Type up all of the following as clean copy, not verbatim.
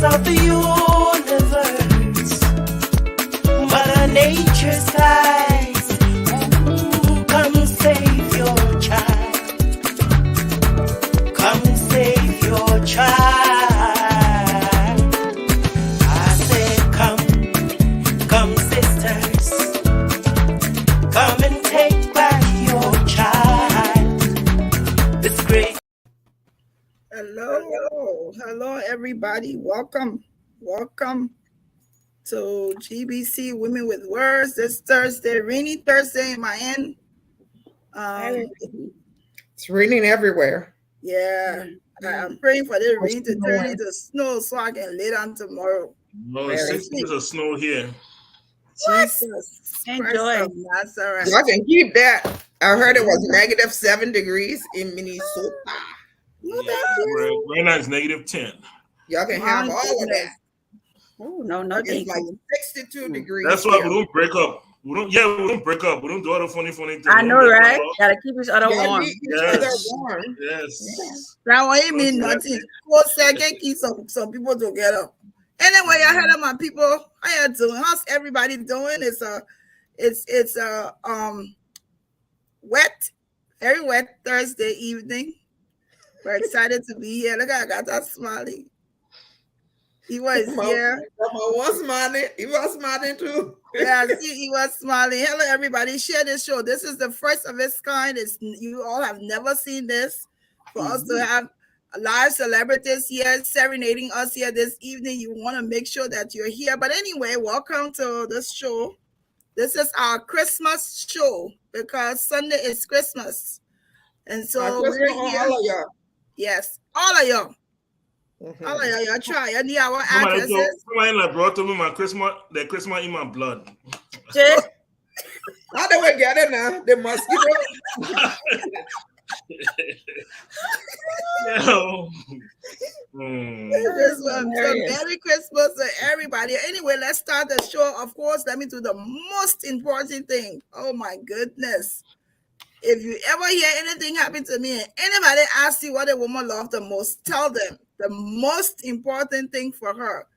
of the universe, Mother Nature sighs. Ooh, come save your child. Come save your child. I said, come sisters, come and take back your child. It's great. Hello, everybody. Welcome to GBC Women with Words this Thursday, rainy Thursday in my end. It's raining everywhere. Yeah, I'm praying for the rain to turn into snow so I can lay down tomorrow. No, it's 6 inches of snow here. Jesus, enjoy. Nazareth. Y'all can keep that. I heard it was -7 degrees in Minnesota. Right now it's -10. Y'all can have all of that. Oh no, It's like 62 degrees. That's why we don't break up. We don't break up. We don't do all the funny things. I know, right? Gotta keep each other warm. Yes. That won't mean nothing. 4 seconds keep some people together. Anyway, I heard of my people. How you doing? How's everybody doing? It's wet, very wet Thursday evening. We're excited to be here. Look, I got that smiling. He was here. Was smiling. He was smiling too. Yeah, see, he was smiling. Hello, everybody. Share this show. This is the first of its kind. You all have never seen this. For us to have live celebrities here serenading us here this evening, you want to make sure that you're here. But anyway, welcome to this show. This is our Christmas show because Sunday is Christmas. And so we're here. All of y'all. Yes, all of y'all. All of y'all try. You need our addresses. Somebody brought to me the Christmas in my blood. How do we get it now? The mosquito. Merry Christmas to everybody. Anyway, let's start the show. Of course, let me do the most important thing. Oh my goodness. If you ever hear anything happen to me and anybody asks you what a woman loves the most, tell them the most important thing for her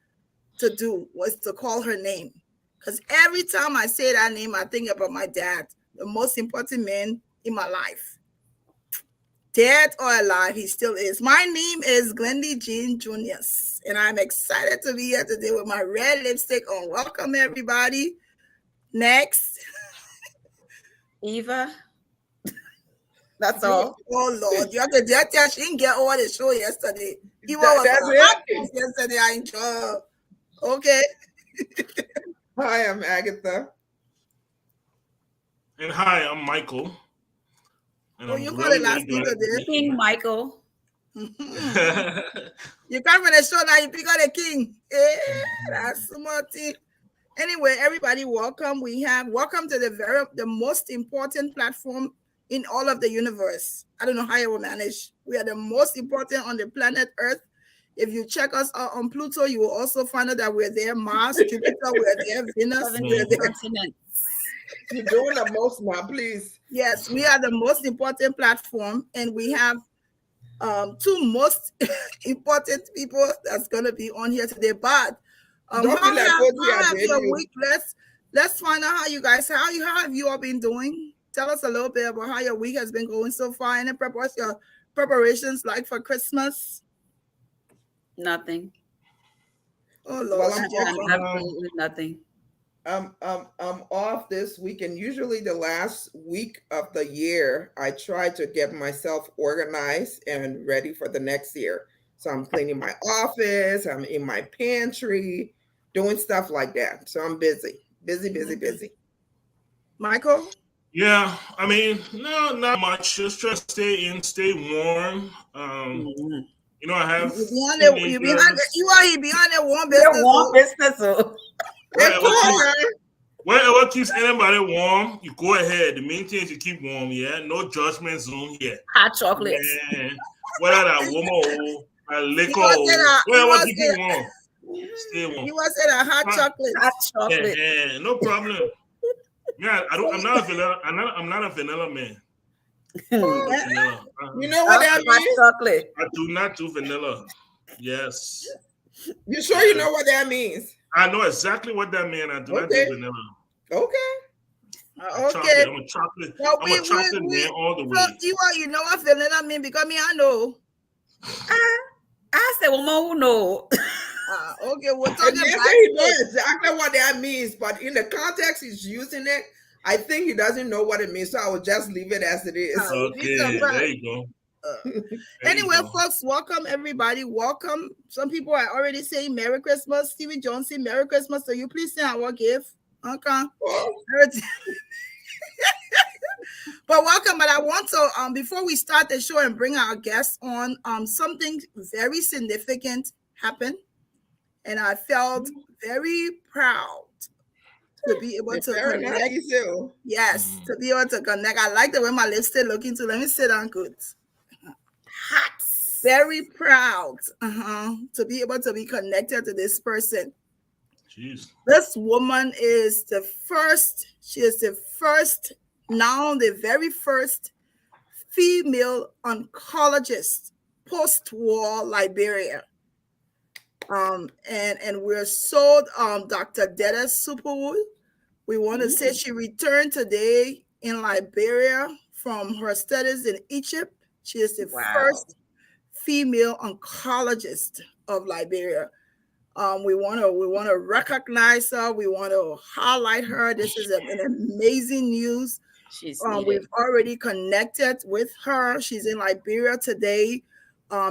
to do was to call her name. Because every time I say that name, I think about my dad, the most important man in my life. Dead or alive, he still is. My name is Glendy Jean Junius, and I'm excited to be here today with my red lipstick on. Welcome, everybody. Next. Eva. That's all. Oh, Lord. You have to tell she didn't get over the show yesterday. Eva was yesterday. I enjoyed. Okay. Hi, I'm Agatha. And hi, I'm Michael. And you call it last week today? King Michael. You come from the show now, you pick on the king. That's smarty. Anyway, everybody, welcome. Welcome to the most important platform in all of the universe. I don't know how you will manage. We are the most important on the planet Earth. If you check us out on Pluto, you will also find out that we're there. Mars, Jupiter, we're there. Venus, we're there. You're doing the most now, please. Yes, we are the most important platform, and we have two most important people that's going to be on here today. But how have your week? Let's find out how you guys. How have you all been doing? Tell us a little bit about how your week has been going so far, and what's your preparations like for Christmas? Nothing. Oh Lord, absolutely nothing. I'm off this week, and usually the last week of the year, I try to get myself organized and ready for the next year. So I'm cleaning my office, I'm in my pantry, doing stuff like that. So I'm busy. Michael? Yeah, I mean, no, not much. Just try to stay warm. You know, I have. You are behind the warm business. Warm business. Wherever keeps anybody warm, you go ahead. The main thing is you keep warm, yeah? No judgment zone here. Hot chocolate. Yeah. Whether that woman or a liquor or wherever keep you warm. Stay warm. You was in a hot chocolate. Hot chocolate. Yeah, no problem. Yeah, I'm not a vanilla man. You know what that means? Chocolate. I do not do vanilla. Yes. You sure you know what that means? I know exactly what that means. I do not Okay. do vanilla. Okay. Okay. I'm a chocolate. Well, I'm a chocolate man all the So, way. you know what vanilla mean? Because me, I know. I said, woman who know. Okay, we're And talking yes, about he knows exactly what that means, but in the context he's using it, I think he doesn't know what it means. So I will just leave it as it is. Okay, there you go. Anyway, folks, welcome everybody. Welcome. Some people are already saying Merry Christmas. Stevie Jones say Merry Christmas. So you please send our gift. Okay. Oh, But welcome. But I want to before we start the show and bring our guests on, something very significant happened, and I felt very proud to be able it's to very connect. nice too. Yes, to be able to connect. I like the way my lips still looking too. Let me sit down good. Hot. Very proud to be able to be connected to this person. Jeez. This woman is the first, she is the first, now the very first female oncologist post-war Liberia. And we're so Dr. Dede Superwood. We want to say she returned today in Liberia from her studies in Egypt. She is the first female oncologist of Liberia. We want to recognize her. We want to highlight her. This is an amazing news. We've already connected with her. She's in Liberia today.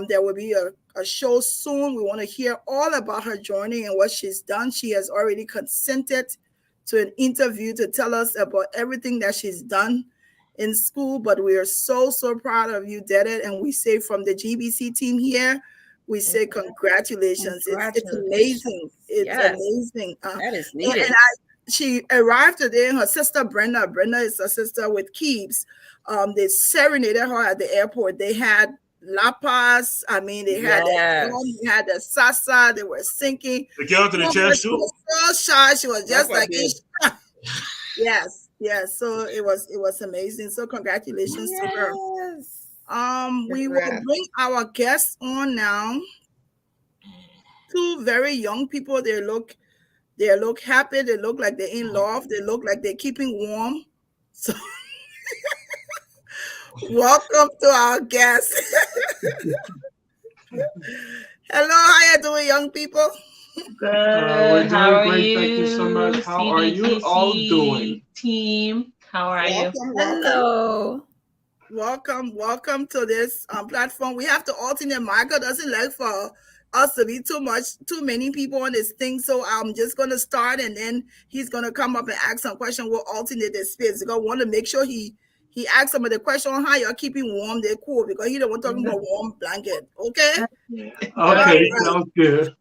There will be a show soon. We want to hear all about her journey and what she's done. She has already consented to an interview to tell us about everything that she's done in school. But we are so proud of you, Dede. And we say from the GBC team here, we say congratulations. It's amazing. It's amazing. That is needed. And she arrived today. Her sister Brenda is a sister with Keeps. They serenaded her at the airport. They had La Paz. I mean, they had they had the salsa. They were singing. The girl to the church too. She was so shy. She was just like, yes. So it was amazing. So congratulations to her. We will bring our guests on now. Two very young people. They look happy. They look like they're in love. They look like they're keeping warm. So welcome to our guests. Hello, how you doing, young people? Good. We're doing great. Thank you so much. How are you all doing? Team, how are you? Hello. Welcome to this platform. We have to alternate. Michael doesn't like for us to be too many people on this thing. So I'm just going to start and then he's going to come up and ask some questions. We'll alternate the space. Because I want to make sure he asks some of the questions on how you're keeping warm. They're cool because he don't want to talk about warm blanket. Okay? Okay, sounds good.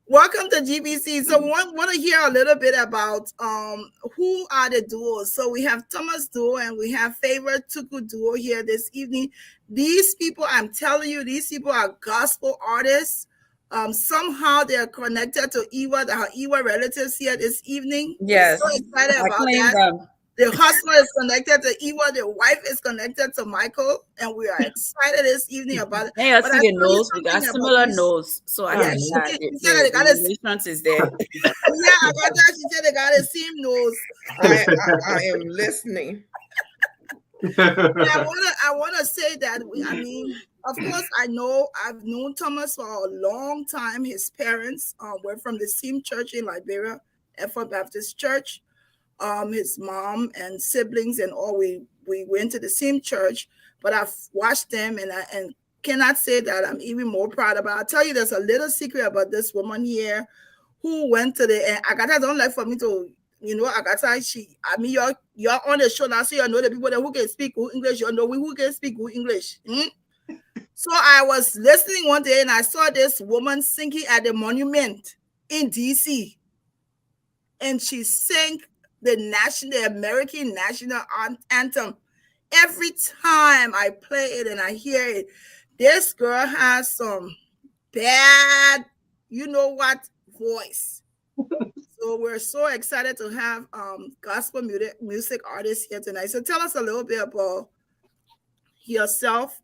Welcome to GBC. So we want to hear a little bit about who are the duos. So we have Thomas Duo and we have Favor Tuku Duo here this evening. These people, I'm telling you, these people are gospel artists. Somehow they're connected to Iwa, her Iwa relatives here this evening. Yes. We're so excited about that. The husband is connected to Iwa. The wife is connected to Michael. And we are excited this evening about it. Hey, I see the nose. We got similar nose. So I Yeah, think she said they got a relations is there. yeah, I got that. She said they got the same nose. I am listening. I want to say that of course, I've known Thomas for a long time. His parents were from the same church in Liberia, Ephraim Baptist Church. His mom and siblings and all, we went to the same church, but I've watched them and cannot say that I'm even more proud about. I'll tell you, there's a little secret about this woman here who went to and Agatha don't like for me to, Agatha, you're on the show now, so you know the people that who can speak good English, you know who can speak good English. So I was listening one day and I saw this woman singing at the monument in DC. And she sang the American national anthem. Every time I play it and I hear it, this girl has some bad, voice. So we're so excited to have gospel music artists here tonight. So tell us a little bit about yourself,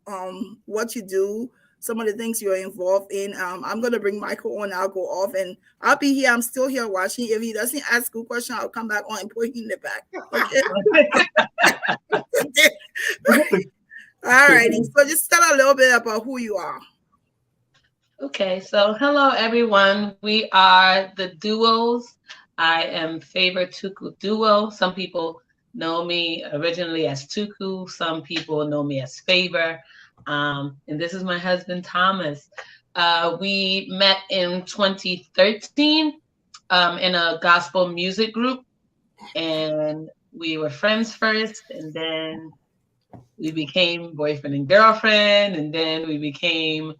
what you do, some of the things you're involved in. I'm going to bring Michael on. I'll go off and I'll be here. I'm still here watching. If he doesn't ask a question, I'll come back on and put him in the back. Okay. All righty. So just tell a little bit about who you are. Okay, so hello everyone. We are the Duos. I am Favor Tuku Duo. Some people know me originally as Tuku. Some people know me as Favor. And this is my husband, Thomas. We met in 2013 in a gospel music group. And we were friends first. And then we became boyfriend and girlfriend. And then we became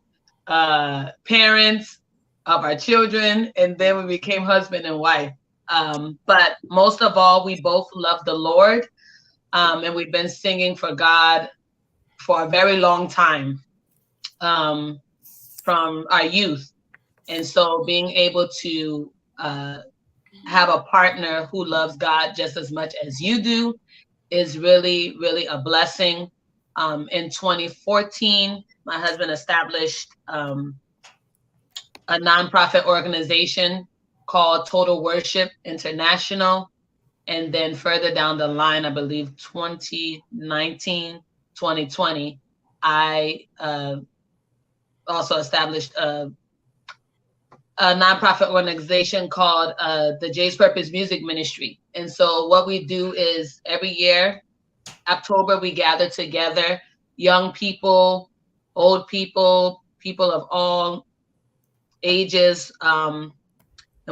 parents of our children. And then we became husband and wife. But most of all, we both love the Lord. And we've been singing for God for a very long time, from our youth. And so being able to have a partner who loves God just as much as you do is really, really a blessing. In 2014, my husband established a nonprofit organization called Total Worship International. And then further down the line, I believe 2019, 2020, I also established a nonprofit organization called the Jay's Purpose Music Ministry. And so what we do is every year, October, we gather together, young people, old people, people of all ages, and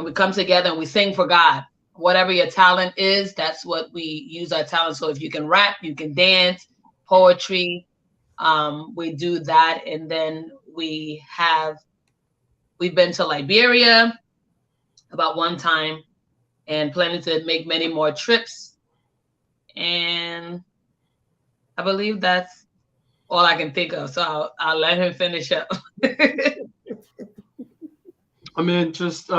we come together and we sing for God. Whatever your talent is, that's what we use our talent. So if you can rap, you can dance, poetry, we do that. And then we've been to Liberia about one time and planning to make many more trips. And I believe that's all I can think of. So I'll let him finish up. I mean, just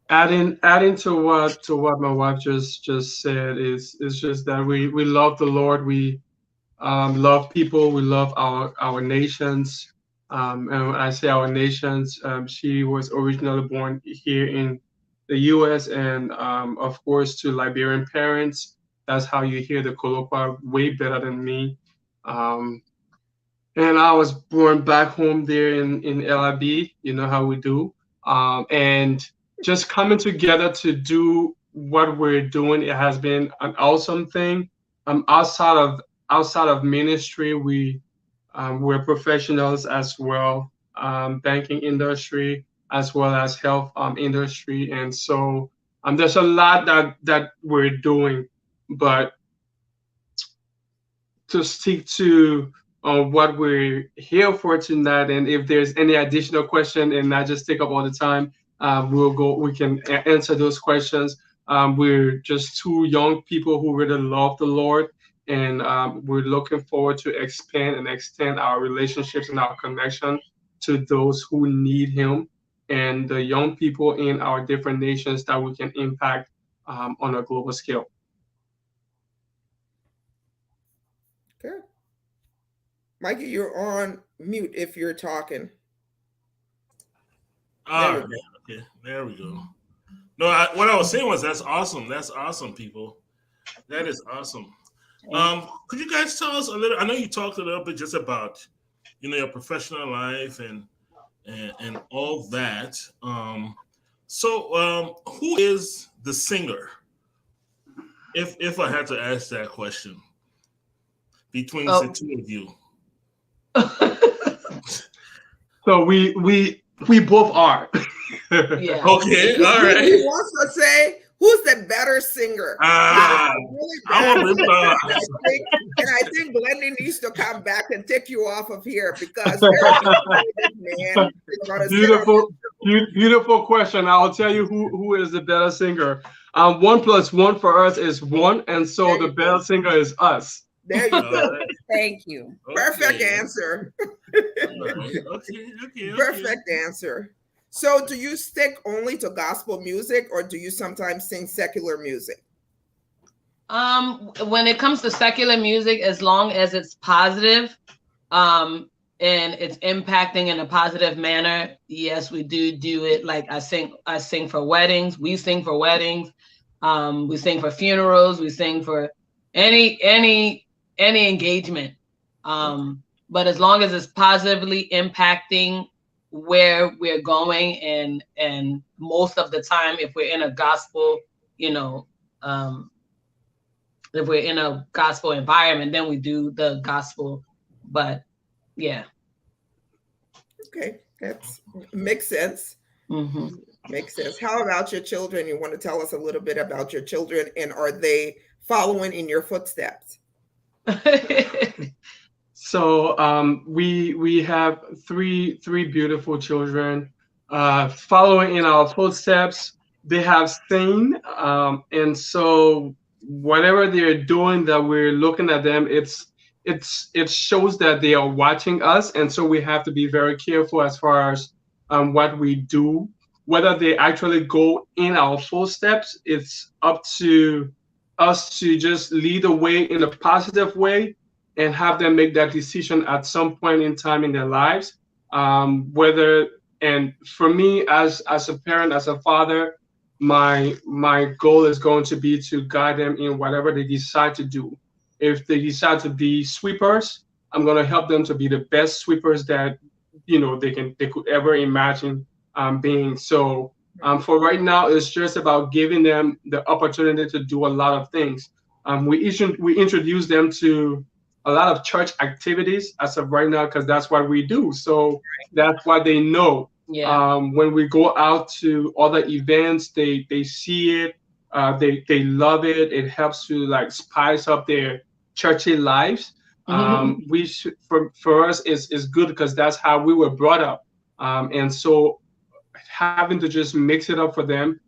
adding to what my wife just said is just that we love the Lord. We love people. We love our nations. And when I say our nations, she was originally born here in the U.S. and of course to Liberian parents. That's how you hear the Kolokwa way better than me. And I was born back home there in LIB. You know how we do. And just coming together to do what we're doing, it has been an awesome thing. Outside of ministry, we're professionals as well, banking industry as well as health industry, and so there's a lot that we're doing. But to stick to what we're here for tonight, and if there's any additional question and not just take up all the time, we can answer those questions. We're just two young people who really love the Lord, and we're looking forward to expand and extend our relationships and our connection to those who need Him and the young people in our different nations that we can impact on a global scale. Good. Mikey, you're on mute if you're talking. Okay, there we go. No, what I was saying was that's awesome. That's awesome, people. That is awesome. Could you guys tell us a little? I know you talked a little bit just about, your professional life and all that. So who is the singer? If I had to ask that question between the two of you. So we both are. Yeah. Okay. All right. He wants to say, who's the better singer? Really and I think Glendy needs to come back and take you off of here because man, beautiful question. I'll tell you who is the better singer. 1 + 1 for us is 1, and so the better singer is us. There you go. Thank you. Perfect answer. Okay. Perfect answer. So do you stick only to gospel music or do you sometimes sing secular music? When it comes to secular music, as long as it's positive, and it's impacting in a positive manner, yes, we do it. Like I sing for weddings. We sing for weddings. We sing for funerals. We sing for any engagement. But as long as it's positively impacting where we're going, and most of the time, if we're in a gospel, if we're in a gospel environment, then we do the gospel. But yeah. Okay, that makes sense. Mm-hmm. Makes sense. How about your children? You want to tell us a little bit about your children, and are they following in your footsteps? So we have three beautiful children following in our footsteps. They have seen, and so whatever they're doing, that we're looking at them, it shows that they are watching us, and so we have to be very careful as far as what we do. Whether they actually go in our footsteps, it's up to us to just lead the way in a positive way and have them make that decision at some point in time in their lives. And for me, as a parent, as a father, my goal is going to be to guide them in whatever they decide to do. If they decide to be sweepers, I'm going to help them to be the best sweepers that they could ever imagine being. So for right now, it's just about giving them the opportunity to do a lot of things. We introduce them to a lot of church activities as of right now, because that's what we do. So that's what they know. Yeah. When we go out to other events, they see it, they love it. It helps to like spice up their churchy lives. For us is good because that's how we were brought up. And so having to just mix it up for them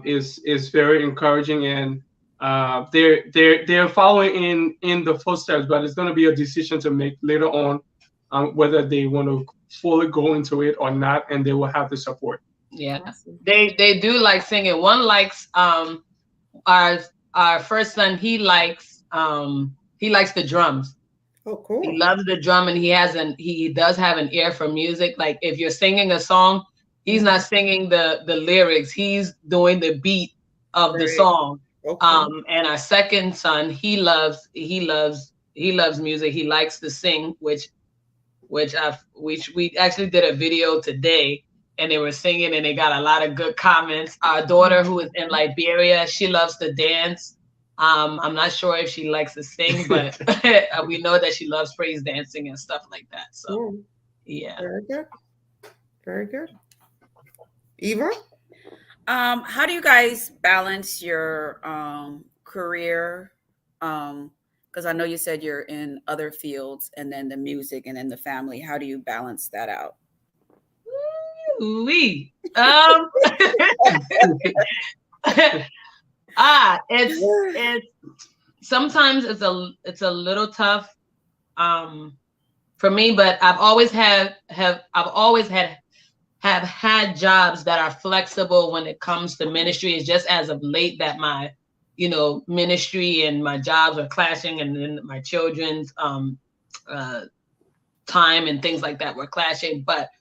is very encouraging, and they're following in the footsteps, but it's going to be a decision to make later on whether they want to fully go into it or not, and they will have the support. Yeah, they do like singing. One likes our first son. He likes the drums. Oh, cool. He loves the drum, and he does have an ear for music. Like if you're singing a song, he's not singing the lyrics. He's doing the beat of the song. Okay. And our second son, he loves music. He likes to sing, which we actually did a video today, and they were singing, and they got a lot of good comments. Our daughter, who is in Liberia, she loves to dance. I'm not sure if she likes to sing, but we know that she loves praise dancing and stuff like that. So, yeah. Very good. Very good. Eva? How do you guys balance your career? Because I know you said you're in other fields, and then the music, and then the family. How do you balance that out? It's sometimes it's a little tough for me, but I've always had jobs that are flexible when it comes to ministry. It's just as of late that my ministry and my jobs are clashing, and then my children's time and things like that were clashing. But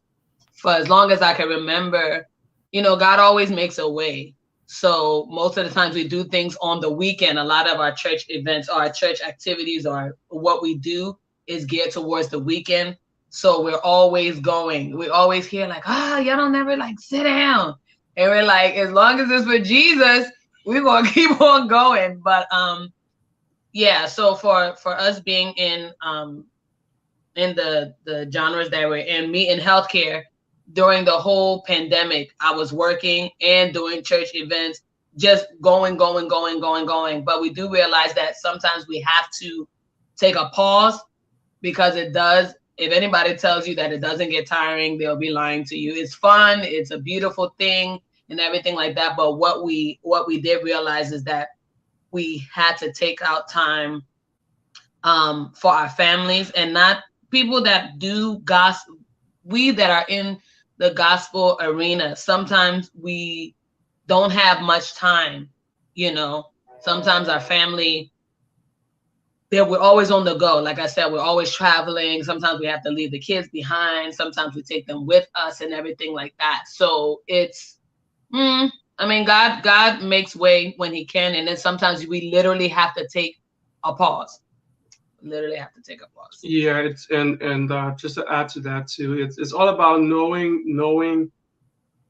for as long as I can remember, God always makes a way. So most of the times we do things on the weekend. A lot of our church events, or our church activities, or what we do is geared towards the weekend. So we're always going. We always hear like, y'all don't never like sit down. And we're like, as long as it's for Jesus, we're gonna keep on going. But yeah, so for us being in the genres that we're in, me in healthcare, during the whole pandemic, I was working and doing church events, just going. But we do realize that sometimes we have to take a pause, because it does. If anybody tells you that it doesn't get tiring, they'll be lying to you. It's fun. It's a beautiful thing and everything like that. But what we did realize is that we had to take out time for our families, and not people that do gospel. We that are in the gospel arena, sometimes we don't have much time. Sometimes our family we're always on the go. Like I said, we're always traveling. Sometimes we have to leave the kids behind. Sometimes we take them with us and everything like that. So it's, I mean, God makes way when He can, and then sometimes we literally have to take a pause. Literally have to take a pause. Yeah, it's and just to add to that too, it's all about knowing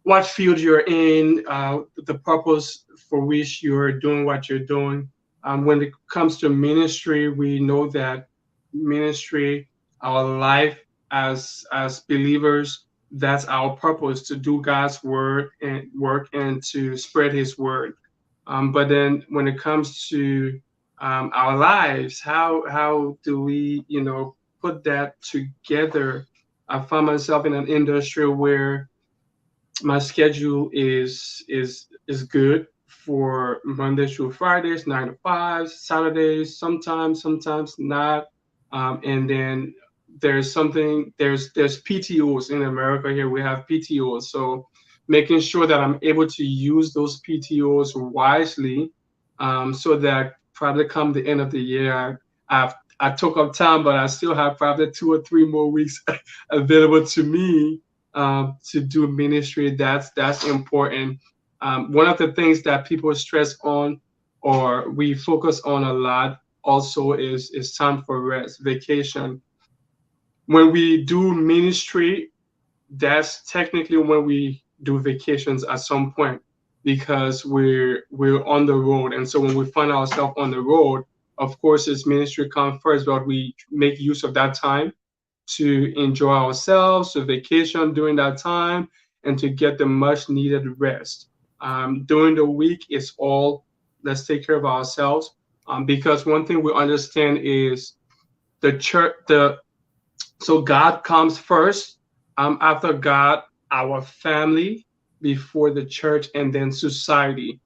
what field you're in, the purpose for which you're doing what you're doing. When it comes to ministry, we know that ministry, our life as believers, that's our purpose, to do God's word and work and to spread His word. But then when it comes to our lives, how do we, put that together? I find myself in an industry where my schedule is good for Monday through Fridays, 9 to 5, Saturdays, sometimes not. And then there's PTOs in America here. We have PTOs. So making sure that I'm able to use those PTOs wisely, so that probably come the end of the year, I took up time, but I still have probably 2 or 3 more weeks available to me to do ministry. That's important. One of the things that people stress on, or we focus on a lot also, is time for rest, vacation. When we do ministry, that's technically when we do vacations at some point, because we're on the road. And so when we find ourselves on the road, of course, it's ministry comes first, but we make use of that time to enjoy ourselves, to vacation during that time, and to get the much needed rest. During the week, it's all, let's take care of ourselves. Because one thing we understand is the church, so God comes first, after God, our family, before the church, and then society.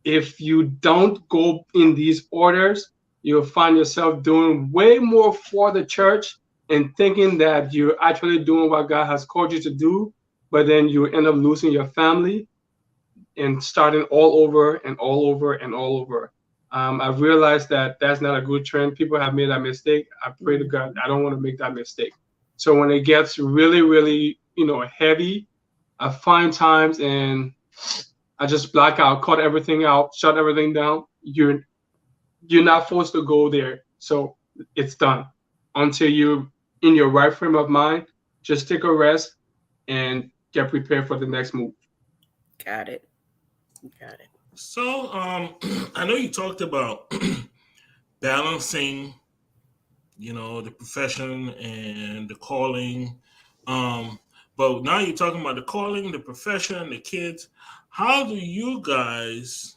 If you don't go in these orders, you'll find yourself doing way more for the church and thinking that you're actually doing what God has called you to do, but then you end up losing your family and starting all over and all over and all over. I've realized that that's not a good trend. People have made that mistake. I pray to God, I don't want to make that mistake. So when it gets really, really, heavy, I find times and I just black out, cut everything out, shut everything down. You're not forced to go there. So it's done. Until you're in your right frame of mind, just take a rest and get prepared for the next move. Got it. So I know you talked about balancing, the profession and the calling. But now you're talking about the calling, the profession, the kids. How do you guys,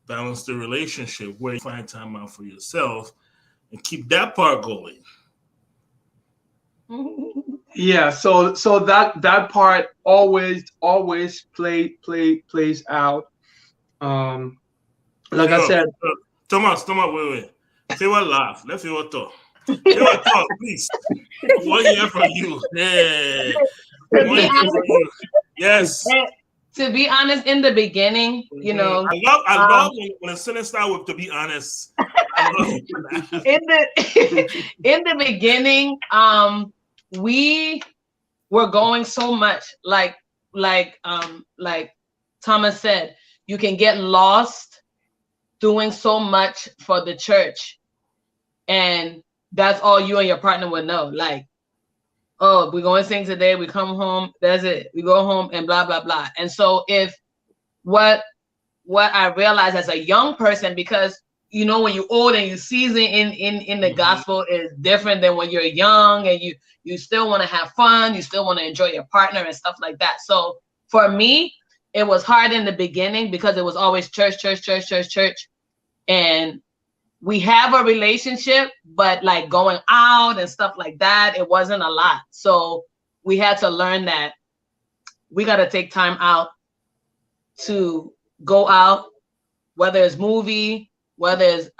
balance the relationship where you find time out for yourself and keep that part going? Yeah, so that part always plays out. Like I said, Thomas, wait. Favorite laugh. Let's favorite talk. Favorite talk, please. 1 year for you. Yeah. 1 year for you. Yes. To be honest, in the beginning, I love when a sentence starts with "to be honest." I love in the beginning, we were going so much, like Thomas said, you can get lost doing so much for the church, and that's all you and your partner would know. Like, oh, we're going to sing today, we come home, that's it, we go home, and blah blah blah. And so if what I realized as a young person, because when you're old and you seasoned in the gospel, is different than when you're young and you still want to have fun, you still want to enjoy your partner and stuff like that. So for me, it was hard in the beginning because it was always church. And we have a relationship, but like going out and stuff like that, it wasn't a lot. So we had to learn that we got to take time out to go out, whether it's movie, whether it's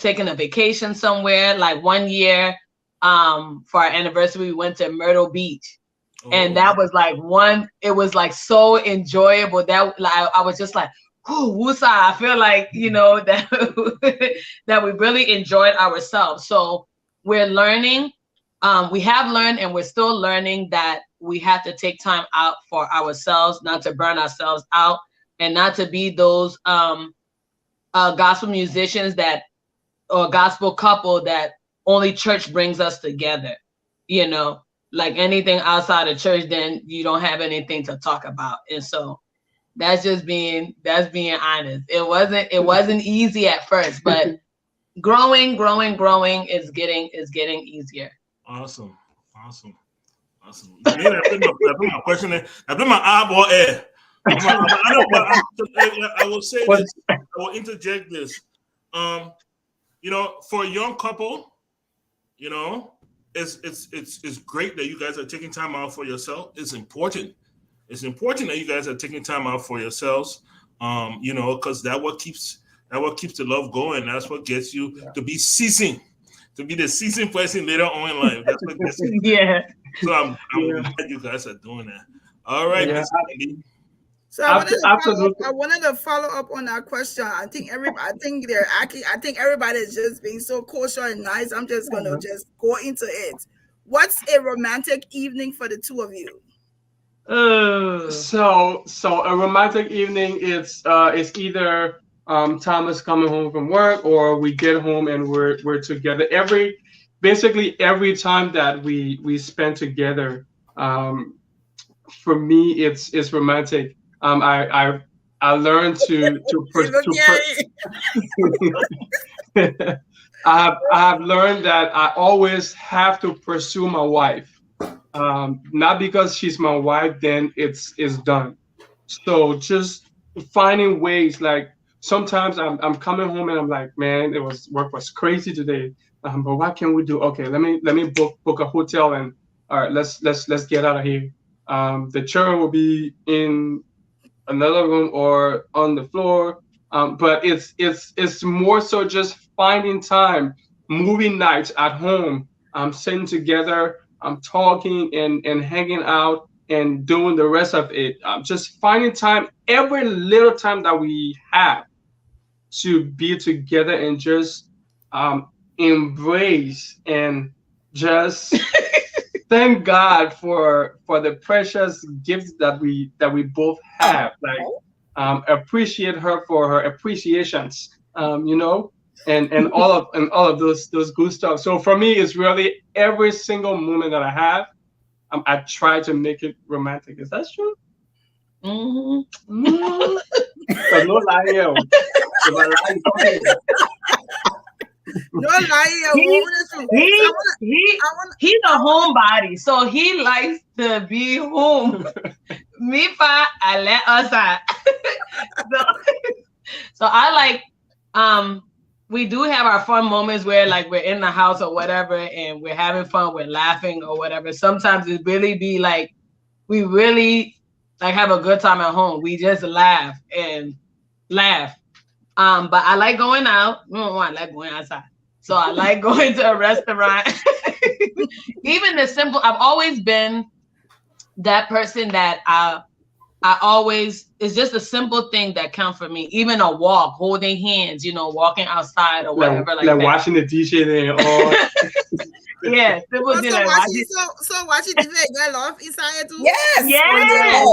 taking a vacation somewhere. Like 1 year for our anniversary, we went to Myrtle Beach. And that was like it was like so enjoyable that I was just like, woosah, I feel like, you know, that that we really enjoyed ourselves. So we're learning. We have learned and we're still learning that we have to take time out for ourselves, not to burn ourselves out, and not to be those gospel musicians that, or gospel couple that only church brings us together. You know, like anything outside of church, then you don't have anything to talk about. And so that's being honest. It wasn't easy at first, but growing is getting easier. Awesome. Yeah, I put my question in. I put my eyeball air. I will say this. I will interject this. You know, for a young couple, you know, it's great that you guys are taking time out for yourself. It's important. It's important that you guys are taking time out for yourselves. You know, because that what keeps the love going. That's what gets you to be seasoned, to be the seasoned person later on in life. That's what gets you. Yeah. So I'm glad you guys are doing that. All right, Ms. Andy. So I wanted to follow up on that question. I think everybody is just being so kosher and nice. I'm just gonna just go into it. What's a romantic evening for the two of you? So a romantic evening is either Thomas coming home from work, or we get home and we're together. Basically every time that we spend together, for me it's romantic. I learned to I have learned that I always have to pursue my wife. Not because she's my wife, then it's done. So just finding ways, like sometimes I'm coming home and I'm like, man, work was crazy today. But what can we do? Okay, let me book a hotel, and all right, let's get out of here. The children will be in another room or on the floor. But it's more so just finding time, movie nights at home, sitting together, talking and hanging out and doing the rest of it. Just finding time, every little time that we have, to be together and just embrace and just thank God for the precious gifts that we both have. Like appreciate her for her appreciations, you know, and all of those good stuff. So for me, it's really every single moment that I have, I try to make it romantic. Is that true? Mm-hmm. No lying. No lying. He's a homebody, so he likes to be home. Me fa, I let us out. So I like we do have our fun moments where like we're in the house or whatever and we're having fun, we're laughing or whatever. Sometimes it really be like we really like have a good time at home. We just laugh. But I like going out. I like going outside. So I like going to a restaurant. Even the simple, I've always been that person that I always, it's just a simple thing that counts for me. Even a walk, holding hands, you know, walking outside or whatever. Like that. Watching the DJ and all. Yeah. Simple thing like watching TV, you love inside too? Yes. Yeah.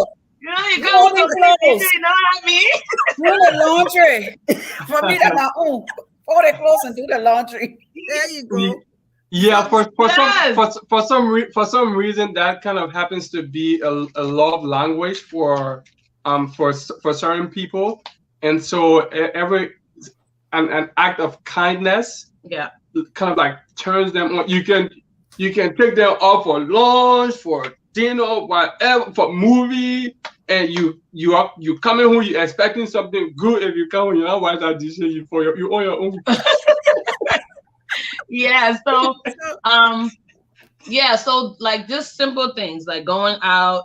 Yeah, you go with the clothes. You know what I mean? Do the laundry. For me, that's my own. Fold the clothes and do the laundry. There you go. Yeah, for some reason that kind of happens to be a love language for certain people, and so an act of kindness, yeah, kind of like turns them on. You can take them out for lunch, for dinner, whatever, for movie, and you coming home, you expecting something good. If you come home, you're not watching that dish, you own your own. Yeah, so so like just simple things like going out,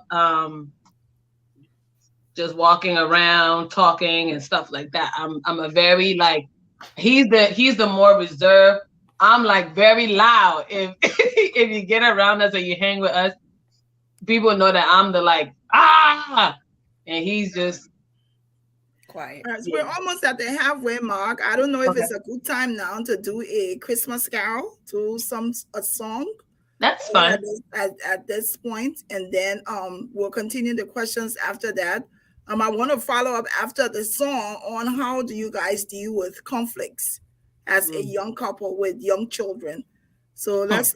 just walking around, talking and stuff like that. I'm a very like he's the more reserved. I'm like very loud. If if you get around us or you hang with us, people know that I'm the like and he's just quiet. All right, so we're almost at the halfway mark. I don't know if it's a good time now to do a Christmas carol, to a song. That's fine. At this point, and then we'll continue the questions after that. I want to follow up after the song on how do you guys deal with conflicts as a young couple with young children. So let's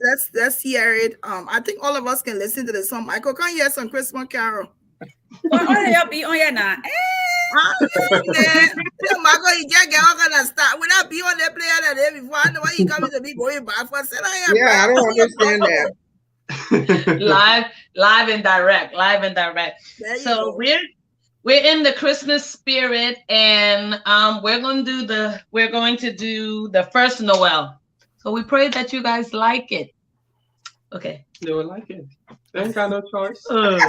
hear it. I think all of us can listen to the song. Michael, can you hear some Christmas carol? Well, y'all be on here now. Michael, you can't get all gonna start. When I be on the player that day before, I know why you coming to be going back for. Yeah, I don't understand that. live and direct. So we're in the Christmas spirit, and we're going to do the first Noel. So we pray that you guys like it. Okay. They will like it. They ain't got no choice. The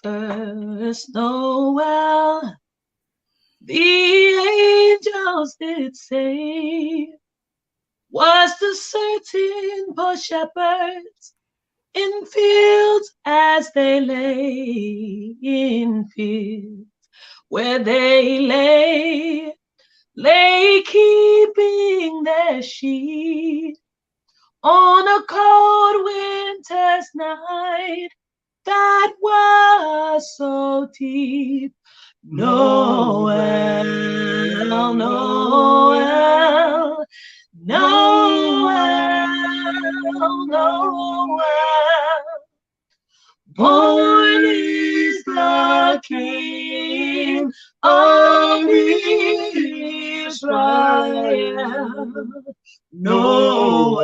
first Noel, the angels did say, was to certain poor shepherds in fields as they lay in fields, where they lay keeping their sheep on a cold winter's night that was so deep. Noel, Noel, Noel, Noel. Born is the King of Israel. Noel,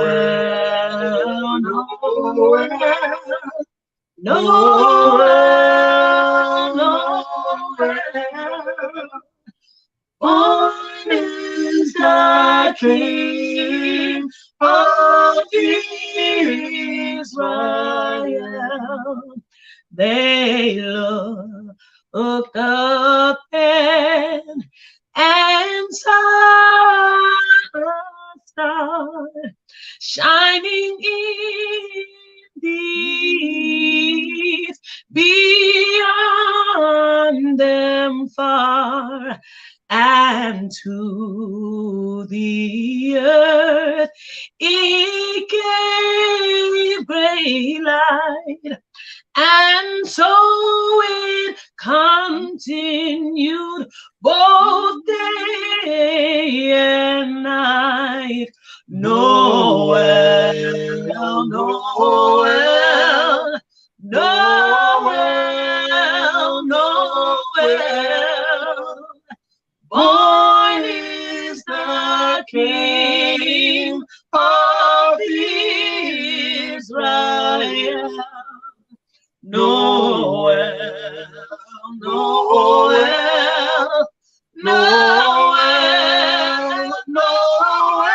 Noel, Noel, Noel. Born is the King of Israel. They looked up and saw a star shining in the east, beyond them far, and to the earth it gave great light. And so it continued both day and night. Noel, Noel, Noel, Noel. Born is the King of Israel. Noel, Noel, Noel, Noel.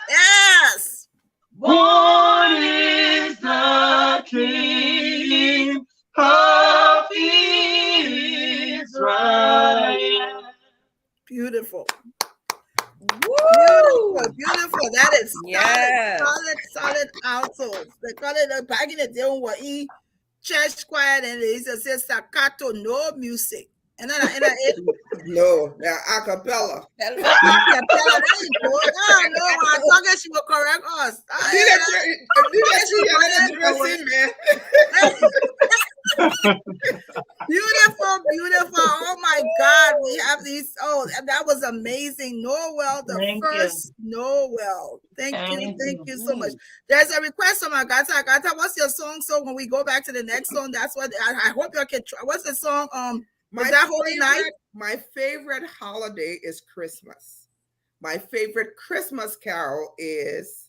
Yes. Born is the King of Israel. Beautiful. Beautiful, beautiful. That is solid altos. They call it back in the day when we church choir and they used to say staccato, no music. And then No, they're a cappella. there you go. Oh no, I thought she would correct us. Beautiful. Oh my God, we have these. Oh, that was amazing. Noel, first Noel. Thank you so much. There's a request from Agata. Agata, what's your song? So when we go back to the next song, that's what I hope you can try. What's the song? Holy Night? My favorite holiday is Christmas. My favorite Christmas carol is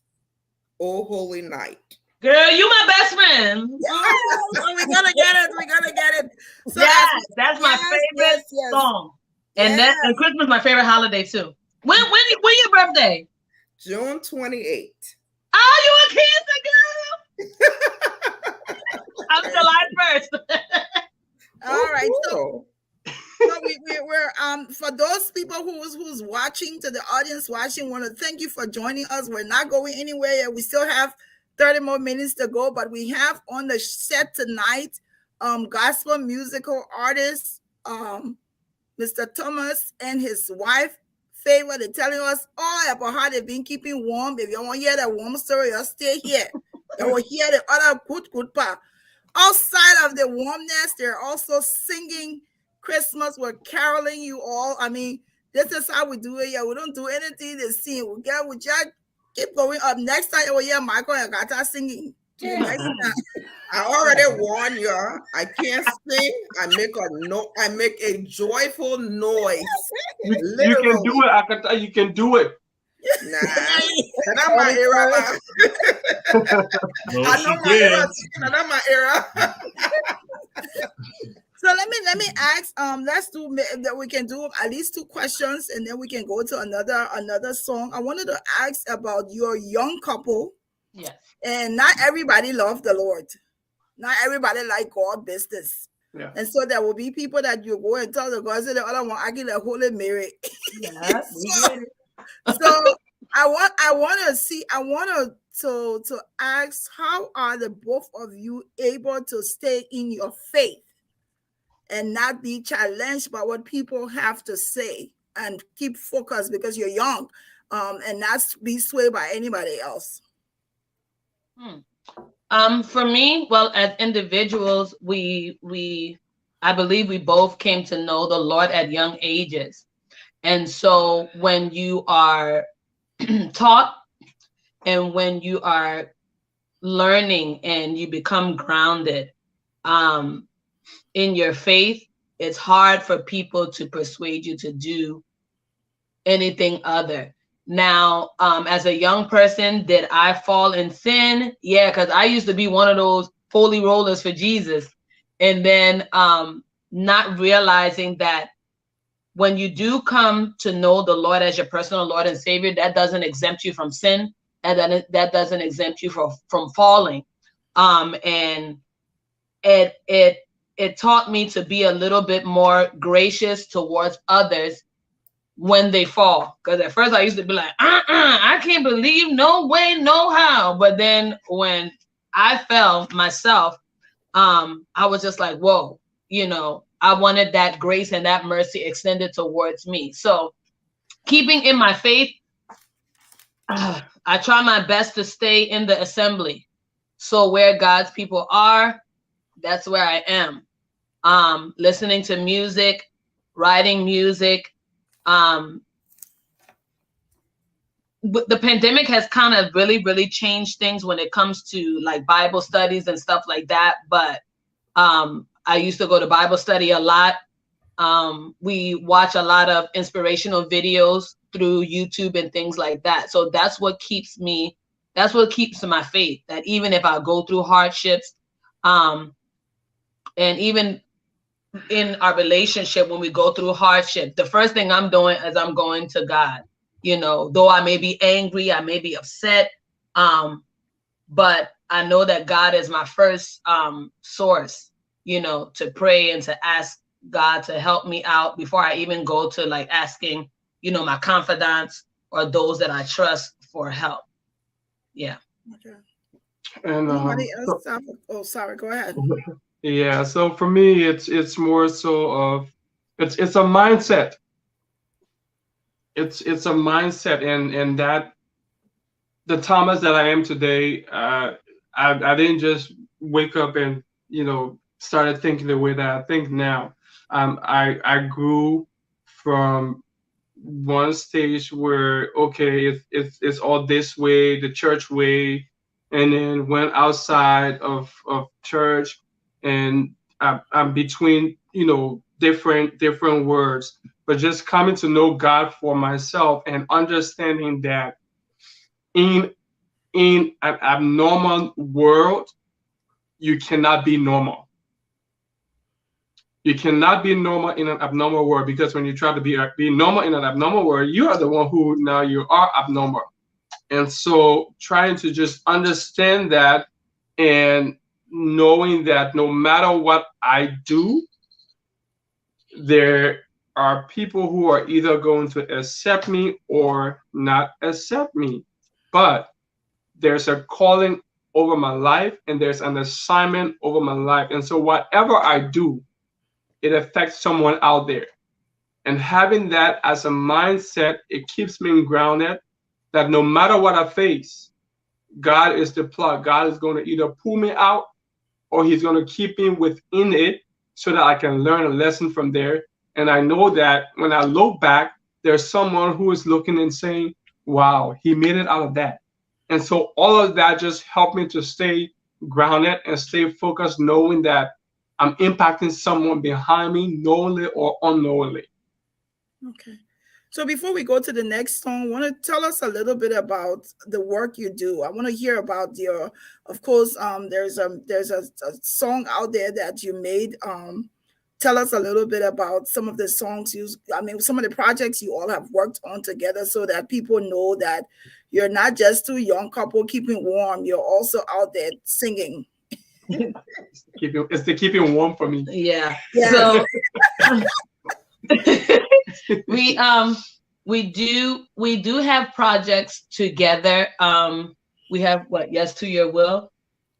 "Oh Holy Night." Girl, you my best friend. Oh, we gotta get it. So that's my favorite song. And and Christmas my favorite holiday too. When your birthday? June 28th. Oh, you a Cancer girl? I'm July 1st. All right. So we're for those people who's watching, to the audience watching, want to thank you for joining us. We're not going anywhere yet. We still have 30 more minutes to go, but we have on the set tonight gospel musical artist Mr. Thomas and his wife Favor. They're telling us all about how they've been keeping warm. If you want to hear the warm story, you'll stay here. You will hear the other good part. Outside of the warmness, they're also singing Christmas. We're caroling you all. I mean, this is how we do it. Yeah, we don't do anything to sing. We just keep going up. Next time you will hear Michael and Agata singing. Next time. I already warned you. I can't sing. I make a joyful noise. You can do it, Akata. You can do it. Nah, not my era. No, I she know my did. era. Not my era. So let me ask. Let's do that. We can do at least 2 questions, and then we can go to another song. I wanted to ask about your young couple. Yes. And not everybody love the Lord. Not everybody like God business. Yeah. And so there will be people that you go and tell the God, say the other one, I get a Holy Mary. Yes, we get it. So I want to ask, how are the both of you able to stay in your faith and not be challenged by what people have to say and keep focused because you're young, and not be swayed by anybody else? For me, well, as individuals, I believe we both came to know the Lord at young ages. And so when you are taught and when you are learning and you become grounded in your faith, it's hard for people to persuade you to do anything other. Now, as a young person, did I fall in sin? Yeah, because I used to be one of those holy rollers for Jesus. And then not realizing that when you do come to know the Lord as your personal Lord and Savior, that doesn't exempt you from sin, and that doesn't exempt you from falling. And it taught me to be a little bit more gracious towards others when they fall. Because at first I used to be like, I can't believe, no way, no how. But then when I fell myself, I was just like, whoa, I wanted that grace and that mercy extended towards me. So keeping in my faith, I try my best to stay in the assembly. So where God's people are, that's where I am. Listening to music, writing music. The pandemic has kind of really, really changed things when it comes to like Bible studies and stuff like that. But I used to go to Bible study a lot. We watch a lot of inspirational videos through YouTube and things like that. So that's what keeps my faith, that even if I go through hardships, and even in our relationship, when we go through hardship, the first thing I'm doing is I'm going to God. Though I may be angry, I may be upset, but I know that God is my first source, to pray and to ask God to help me out before I even go to like asking, my confidants or those that I trust for help. Yeah. Okay. And Anybody else? Oh, sorry. Go ahead. yeah. So for me, it's more so of it's a mindset. It's a mindset, and that the Thomas that I am today, I didn't just wake up and started thinking the way that I think now. I grew from one stage where it's all this way, the church way, and then went outside of church, and I'm between different words, but just coming to know God for myself and understanding that in an abnormal world, you cannot be normal. You cannot be normal in an abnormal world, because when you try to be normal in an abnormal world, you are the one who now you are abnormal. And so trying to just understand that and knowing that no matter what I do, there are people who are either going to accept me or not accept me. But there's a calling over my life, and there's an assignment over my life. And so whatever I do, it affects someone out there. And having that as a mindset, it keeps me grounded that no matter what I face, God is the plug. God is going to either pull me out or he's going to keep me within it so that I can learn a lesson from there. And I know that when I look back, there's someone who is looking and saying, wow, he made it out of that. And so all of that just helped me to stay grounded and stay focused, knowing that I'm impacting someone behind me, knowingly or unknowingly. Okay. So before we go to the next song, want to tell us a little bit about the work you do. I want to hear about your, of course, there's a song out there that you made. Tell us a little bit about some of the songs some of the projects you all have worked on together so that people know that you're not just two young couple keeping warm, you're also out there singing. It's to keep it warm for me. Yeah. Yeah. So we do have projects together. We have Yes to Your Will.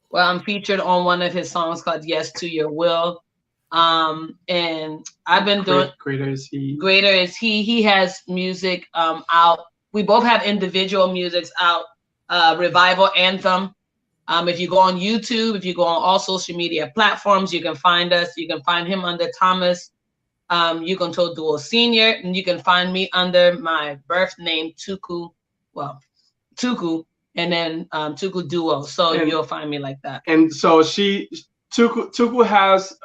Well, I'm featured on one of his songs called Yes to Your Will. And I've been doing Greater Is He. Greater Is He. He has music out. We both have individual musics out. Revival Anthem. If you go on YouTube, if you go on all social media platforms, you can find us. You can find him under Thomas Yukonto Duo Senior, and you can find me under my birth name Tuku. Well, Tuku, and then Tuku Duo. So you'll find me like that. And so Tuku has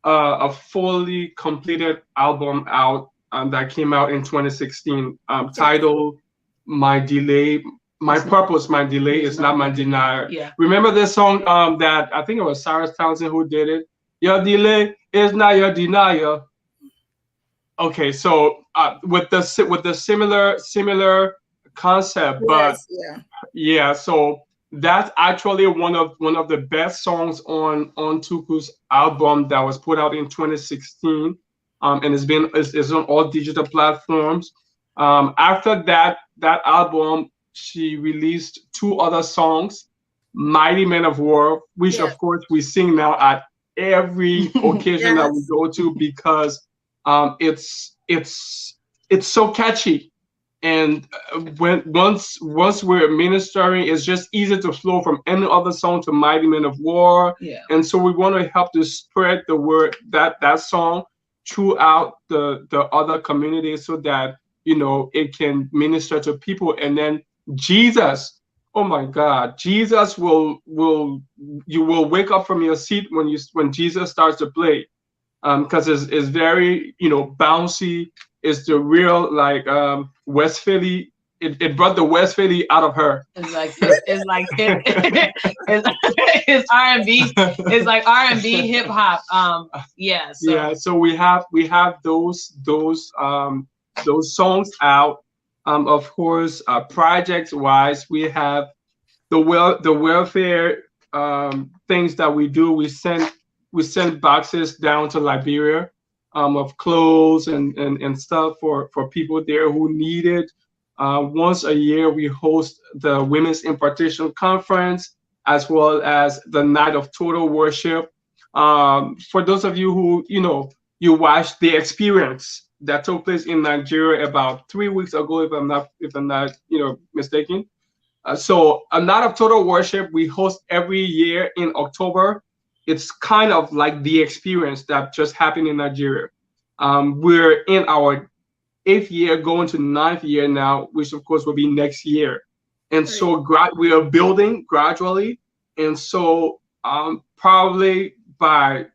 a fully completed album out that came out in 2016, titled My Delay. My purpose, my delay is not my denial. Yeah. Remember this song that I think it was Cyrus Townsend who did it? Your delay is not your denial. Okay, so with the similar concept, but yeah, so that's actually one of the best songs on Tuku's album that was put out in 2016, and it's on all digital platforms. After that album, she released 2 other songs, Mighty Men of War, which of course we sing now at every occasion that we go to, because it's so catchy. And once we're ministering, it's just easy to flow from any other song to Mighty Men of War. Yeah. And so we want to help to spread the word that song throughout the other communities so that, it can minister to people. And then Jesus, oh my God, Jesus you will wake up from your seat when Jesus starts to play, because it's very bouncy. It's the real West Philly. It brought the West Philly out of her. It's R&B. It's like R&B, hip hop. Yeah. So. Yeah. So we have those songs out. Of course, projects wise, we have the welfare things that we do. We send boxes down to Liberia of clothes and stuff for people there who need it. Once a year, we host the Women's Impartation Conference, as well as the Night of Total Worship. For those of you who you watched The Experience that took place in Nigeria about 3 weeks ago, if I'm not mistaken. So a Night of Total Worship we host every year in October. It's kind of like The Experience that just happened in Nigeria. We're in our 8th year, going to 9th year now, which of course will be next year. And so we are building gradually. And so probably by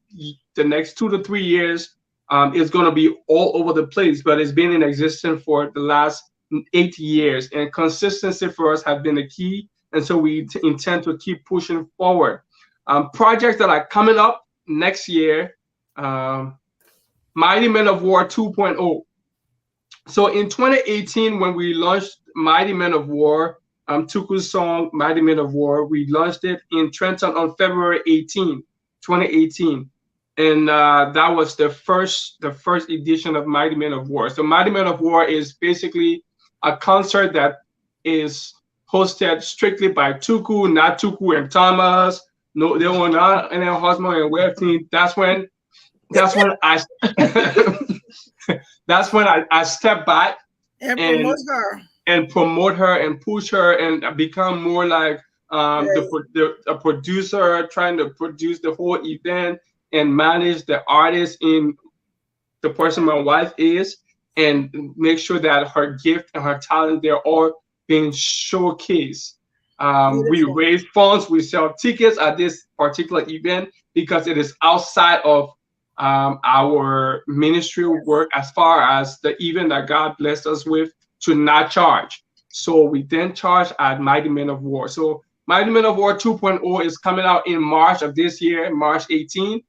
the next 2 to 3 years, it's going to be all over the place, but it's been in existence for the last 8 years, and consistency for us has been the key. And so we intend to keep pushing forward. Projects that are coming up next year, Mighty Men of War 2.0. So in 2018, when we launched Mighty Men of War, Tuku's song Mighty Men of War, we launched it in Trenton on February 18, 2018. And that was the first edition of Mighty Men of War. So Mighty Men of War is basically a concert that is hosted strictly by Tuku, not Tuku and Thomas. No, they were not and then Hosmer and Webteam. That's when I that's when I stepped back And promote her and push her and become more like a producer, trying to produce the whole event and manage the artist in the person my wife is, and make sure that her gift and her talent, they're all being showcased. We raise funds, we sell tickets at this particular event because it is outside of our ministry work as far as the event that God blessed us with to not charge. So we then charge at Mighty Men of War. So Mighty Men of War 2.0 is coming out in March of this year, March 18th.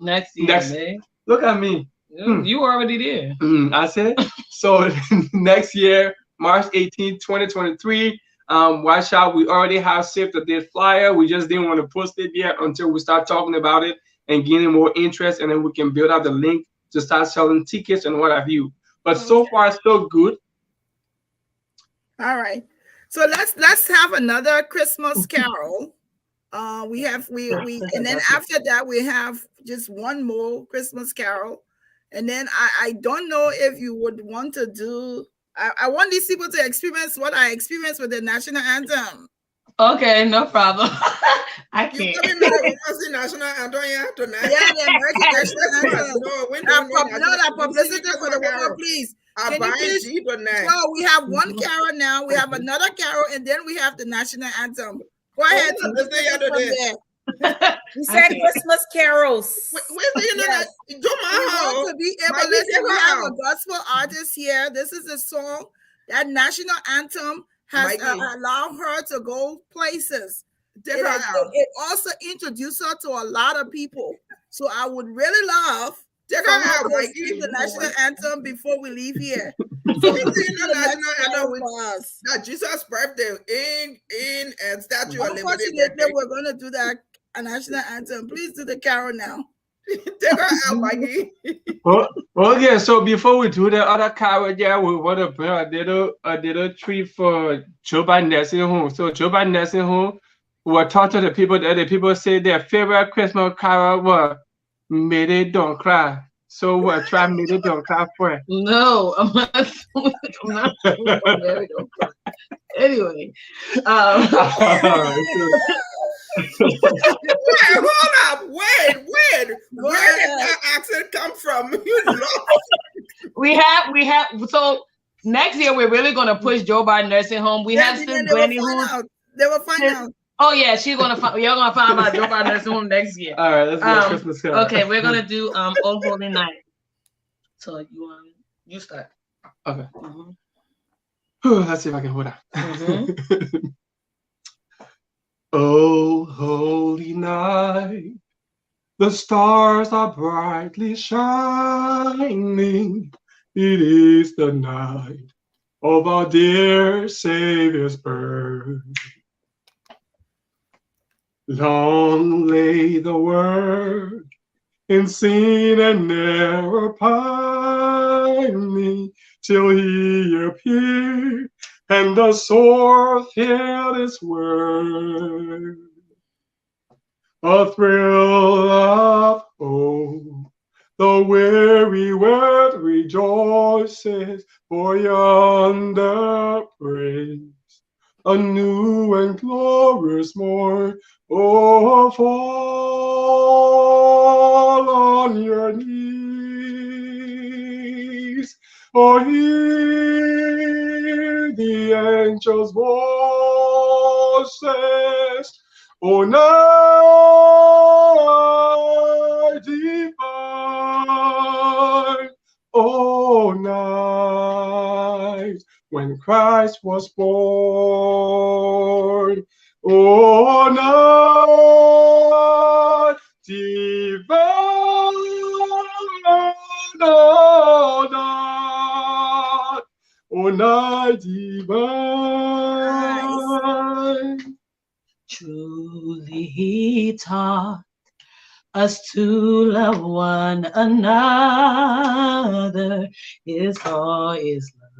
Next year. Look at me. You already there. I said so. Next year, March 18th, 2023. Watch out. We already have saved the date flyer. We just didn't want to post it yet until we start talking about it and getting more interest, and then we can build out the link to start selling tickets and what have you. But so far, so good. All right. So let's have another Christmas carol. We and then after that we have just one more Christmas carol. And then I don't know if you would want to do, I want these people to experience what I experienced with the national anthem. Okay, no problem. I can't. You the national anthem tonight? Yeah, the American national anthem. No, that publicity for the world, please. Can you please? So we have one carol now, we have another carol, and then we have the national anthem. Go ahead. We said Christmas carols. We want to be able to listen. We have a gospel artist here. This is a song that national anthem has allowed her to go places. It also introduced her to a lot of people. So I would really love to sing the national anthem before we leave here. Jesus' birthday in and Statue of Liberty. Unfortunately, we're going to do that national anthem. Please do the carol now. Okay, so before we do the other carol, yeah, we want to bring a little treat for Joe Biden nursing home. So Joe Biden nursing home, we were talking to the people that the people say their favorite Christmas carol was "Mayday Don't Cry." So we'll try "Mayday Don't Cry" for it. No, I'm not. Anyway, hold up, wait. Where did that accent come from? we have. So next year we're really gonna push Joe Biden nursing home. We have still Glenny who they will find out. Oh yeah, she's gonna find. You're gonna find out Joe Biden nursing home next year. All right, let's do Christmas carol. Okay, we're gonna do Old Holy Night. So you start. Okay. Let's see if I can hold that. Oh, holy night, the stars are brightly shining. It is the night of our dear Savior's birth. Long lay the word in sin and never pining, till he appeared and the soul filled his word. A thrill of hope, the weary world rejoices, for yonder breaks a new and glorious morn. Oh, fall on your knees, oh, hear the angels' voices, oh, night divine, oh, night when Christ was born, oh, night divine, oh, night. Oh, night divine. Truly he taught us to love one another. His law is love.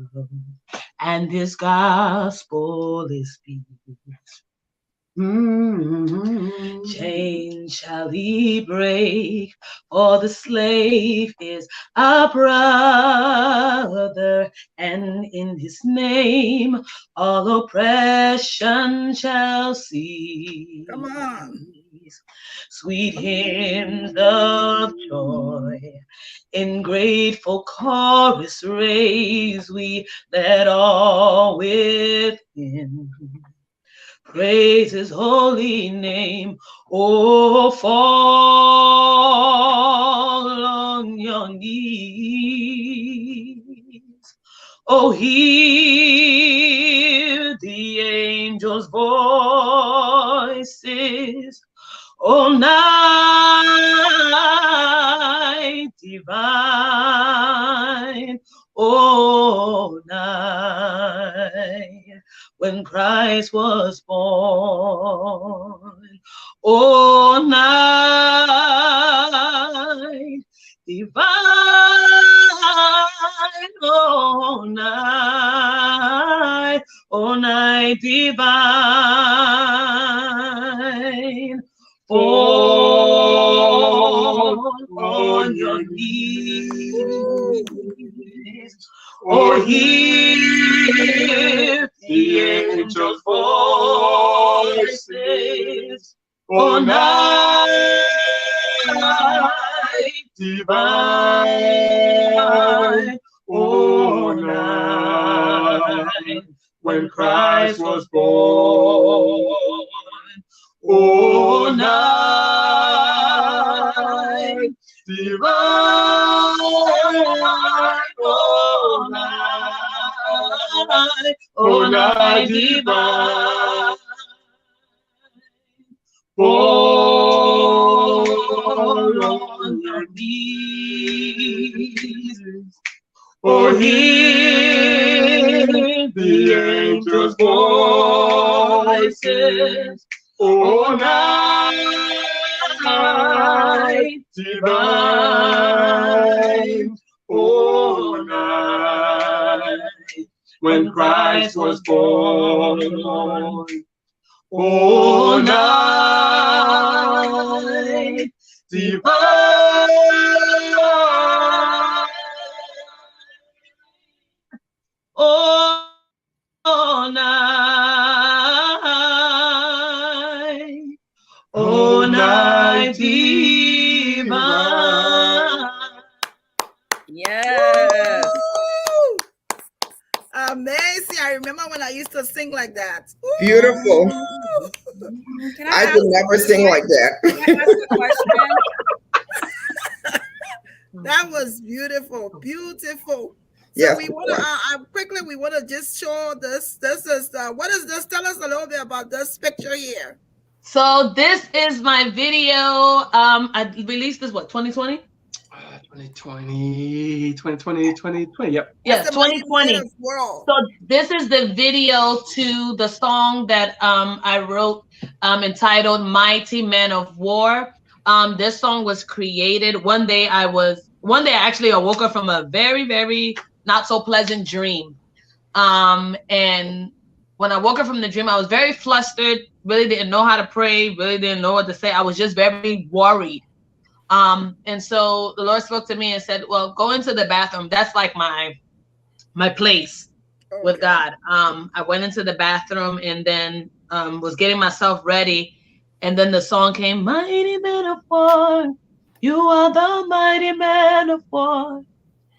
and this gospel is peace. Chain shall he break, for the slave is a brother, and in his name all oppression shall cease. Come on. Sweet hymns of joy in grateful chorus raise we, that all within praise his holy name. Oh, fall on your knees. Oh, hear the angels' voices. Oh, night divine. Oh, night when Christ was born. Oh, night divine. Oh, night divine. Fall on your knees. Oh, hear the angels' voices. Oh, night divine. Oh, night when Christ was born. Oh, night divine. Oh, night. Oh, night divine. Fall on your knees. Oh, hear the angels' voices. Oh, night divine. Oh, night when Christ was born. Oh, night divine. Oh, night. Oh, night divine. Yes. Woo! Amazing. I remember when I used to sing like that. Woo! Beautiful. Can I ask- could never sing like Can I that. ask a question? That was beautiful. Beautiful. So Yes, we it want to quickly. We want to just show this. This is what is this? Tell us a little bit about this picture here. So this is my video. I released this, what, 2020? 2020, yep. Yeah, That's the Mighty 2020. Men of World. So this is the video to the song that I wrote entitled Mighty Men of War. This song was created one day I actually woke up from a very, very not so pleasant dream. And when I woke up from the dream, I was very flustered, really didn't know how to pray, really didn't know what to say. I was just very worried. And so the Lord spoke to me and said, well, go into the bathroom. That's like my place with God. I went into the bathroom and then was getting myself ready. And then the song came, Mighty Men of War, you are the mighty man of war.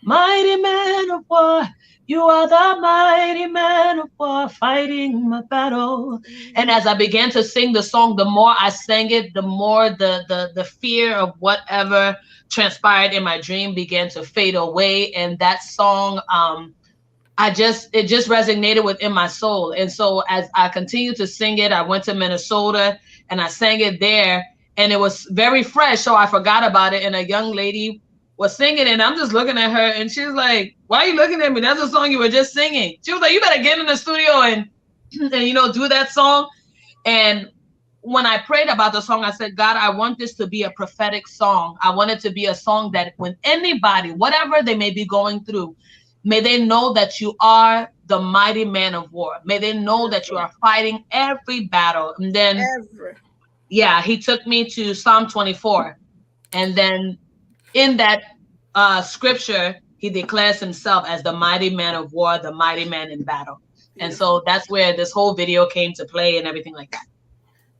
Mighty man of war, you are the mighty man of war, fighting my battle. And as I began to sing the song, the more I sang it, the more the fear of whatever transpired in my dream began to fade away. And that song, it just resonated within my soul. And so as I continued to sing it, I went to Minnesota and I sang it there, and it was very fresh. So I forgot about it. And a young lady was singing, and I'm just looking at her, and she was like, why are you looking at me? That's a song you were just singing. She was like, you better get in the studio and do that song. And when I prayed about the song, I said, God, I want this to be a prophetic song. I want it to be a song that when anybody, whatever they may be going through, May they know that you are the mighty man of war. May they know that you are fighting every battle. And then, yeah, he took me to Psalm 24. And then in that scripture, he declares himself as the mighty man of war, the mighty man in battle. And so that's where this whole video came to play and everything like that.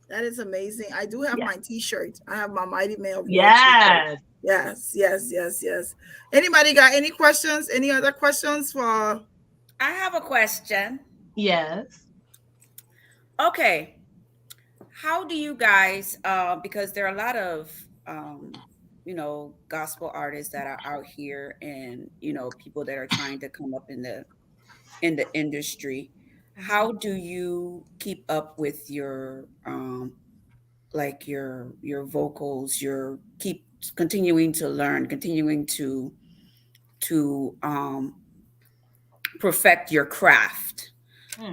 That is amazing. I do have my t-shirt. I have my Mighty Man of War Yes. Yes. Anybody got any questions? Any other questions for? I have a question. Yes. Okay. How do you guys, because there are a lot of, gospel artists that are out here and, people that are trying to come up in the industry. How do you keep up with your your vocals, your keep continuing to learn, continuing to perfect your craft?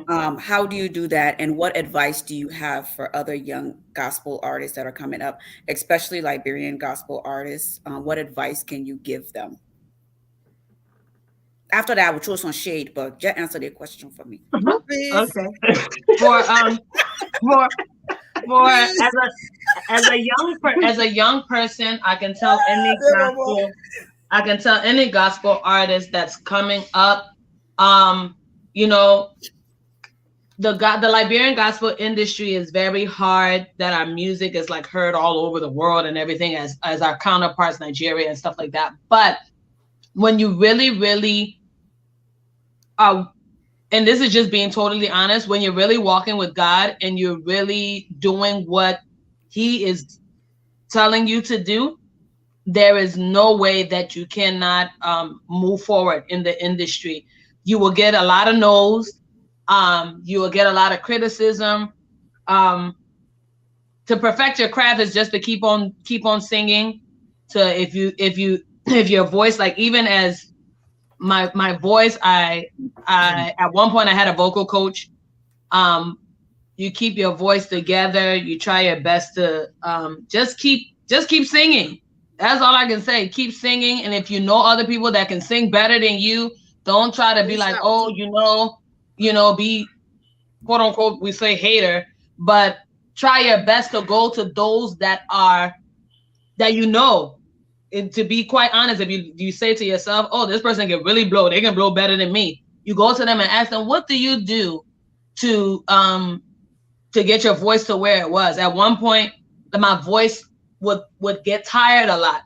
How do you do that, and what advice do you have for other young gospel artists that are coming up, especially Liberian gospel artists? What advice can you give them? After that, I will throw some shade, but just answer their question for me. Okay. As a young person, I can tell any gospel artist that's coming up. The Liberian gospel industry is very hard. That our music is like heard all over the world and everything, as our counterparts, Nigeria and stuff like that. But when you really and this is just being totally honest, when you're really walking with God and you're really doing what he is telling you to do, there is no way that you cannot move forward in the industry. You will get a lot of no's. You will get a lot of criticism. To perfect your craft is just to keep on singing. If your voice, like even as my voice, I at one point I had a vocal coach. You keep your voice together. You try your best to just keep singing. That's all I can say. Keep singing. And if you know other people that can sing better than you, don't try to be like, be quote unquote, we say hater, but try your best to go to those that And to be quite honest, if you say to yourself, oh, this person can really blow, they can blow better than me. You go to them and ask them, what do you do to get your voice to where it was? At one point, my voice would get tired a lot.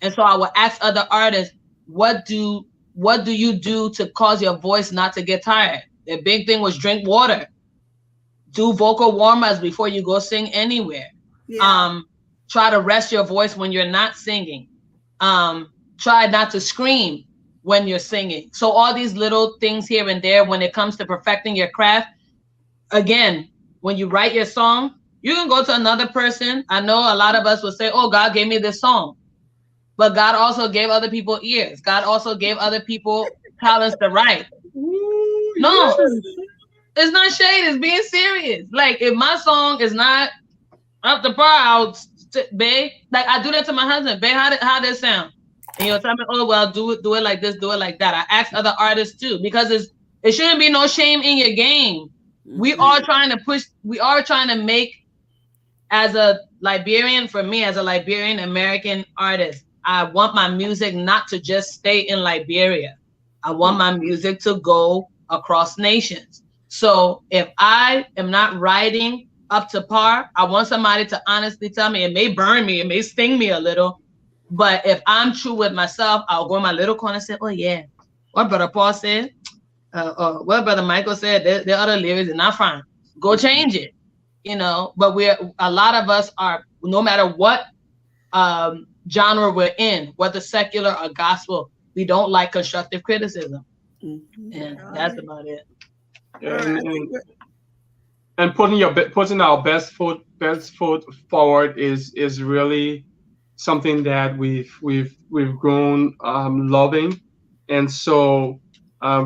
And so I would ask other artists, what do you do to cause your voice not to get tired? The big thing was drink water. Do vocal warm-ups before you go sing anywhere. Yeah. Try to rest your voice when you're not singing. Try not to scream when you're singing. So all these little things here and there when it comes to perfecting your craft. Again, when you write your song, you can go to another person. I know a lot of us will say, oh, God gave me this song. But God also gave other people ears. God also gave other people talents to write. No, it's not shade. It's being serious. Like if my song is not up to par, babe, like I do that to my husband. Babe, how does it sound? And you'll tell me, oh, well, do it like this, do it like that. I ask other artists too, because it shouldn't be no shame in your game. Mm-hmm. We are trying to make, as a Liberian, for me, as a Liberian American artist, I want my music not to just stay in Liberia. I want my music to go across nations. So if I am not writing up to par, I want somebody to honestly tell me. It may burn me, it may sting me a little, but if I'm true with myself, I'll go in my little corner and say, oh yeah, what Brother Paul said, what Brother Michael said, the other lyrics are not fine. Go change it, But a lot of us are, no matter what genre we're in, whether secular or gospel, we don't like constructive criticism. Mm-hmm. And that's about it. And putting our best foot forward is really something that we've grown loving, and so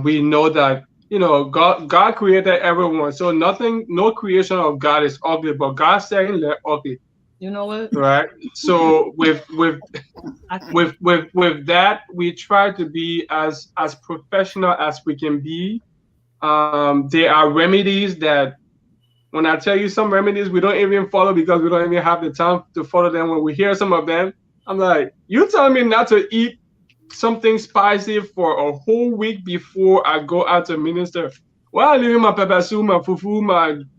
we know that God created everyone, so no creation of God is ugly, but God said they're ugly. You know what? right? So with that, we try to be as professional as we can be. There are remedies that, when I tell you some remedies, we don't even follow because we don't even have the time to follow them. When we hear some of them, I'm like, you telling me not to eat something spicy for a whole week before I go out to minister? Well, I leave my pepper soup, my fufu,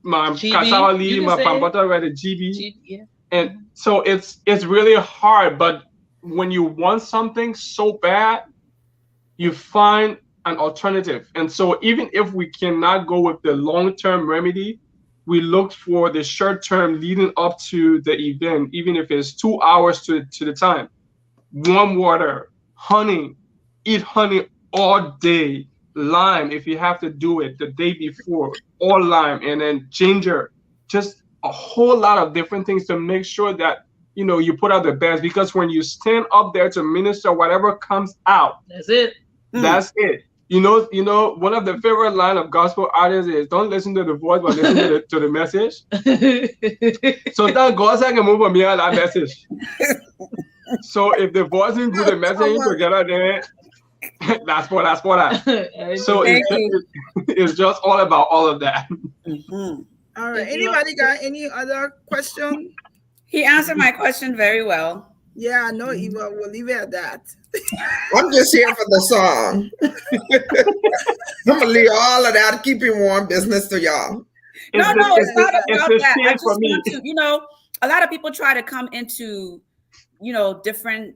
my cassava leaf, my pampata, right, the GB. Yeah. And so it's really hard. But when you want something so bad, you find an alternative. And so even if we cannot go with the long-term remedy, we look for the short-term leading up to the event, even if it's 2 hours to the time. Warm water, honey, eat honey all day, lime if you have to do it the day before, or lime, and then ginger, just a whole lot of different things to make sure that, you know, you put out the best. Because when you stand up there to minister, whatever comes out, that's it. That's it. You know, one of the favorite line of gospel artists is, don't listen to the voice, but listen to the message. Sometimes God can move on beyond that message. So if the voice is good, the message together, then that's what I. So it's just all about all of that. Mm-hmm. All right. Anybody got any other question? He answered my question very well. Yeah, I know, Eva. We'll leave it at that. I'm just here for the song. I'm gonna leave all of that keeping warm business to y'all. No, it's not about that. I just want to, you know, a lot of people try to come into, you know, different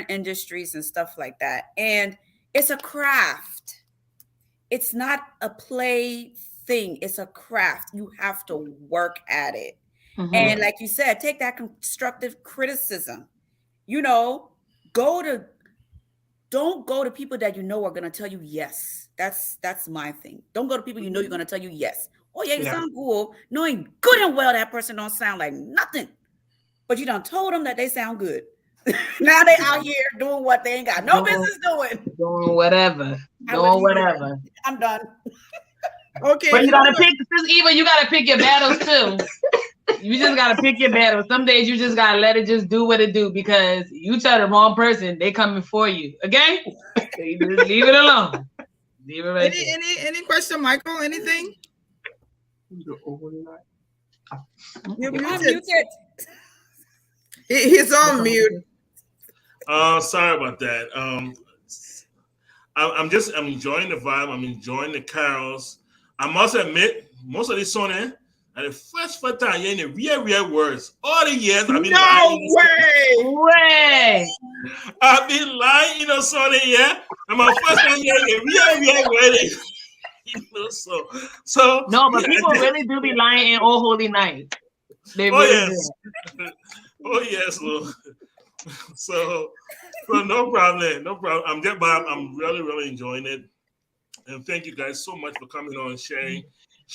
industries and stuff like that, and it's a craft. It's not a play thing. It's a craft. You have to work at it. Mm-hmm. And like you said, take that constructive criticism. You know, don't go to people that you know are going to tell you yes. That's my thing. Don't go to people you know you're going to tell you yes. Oh yeah, you sound cool, knowing good and well that person don't sound like nothing, but you done told them that they sound good. Now they out here doing what they ain't got no business doing. Doing whatever. I'm done. Okay. But you gotta pick, Eva, you gotta pick your battles too. You just gotta pick your battles. Some days you just gotta let it just do what it do, because you tell the wrong person, they coming for you. Okay? Leave it alone. Leave it right there. Any question, Michael? Anything? You're muted. He's on mute. Sorry about that. I'm enjoying the vibe. I'm enjoying the carols. I must admit, most of these songs, and the first time you're in the real words. All the years, I mean, no way. I've been lying, you know, songs, yeah. And my first time hearing the real words. You know, so no, but people really do be lying in Oh Holy Night. They really do. Oh yes, Lord. So no problem. I'm really enjoying it, and thank you guys so much for coming on and sharing.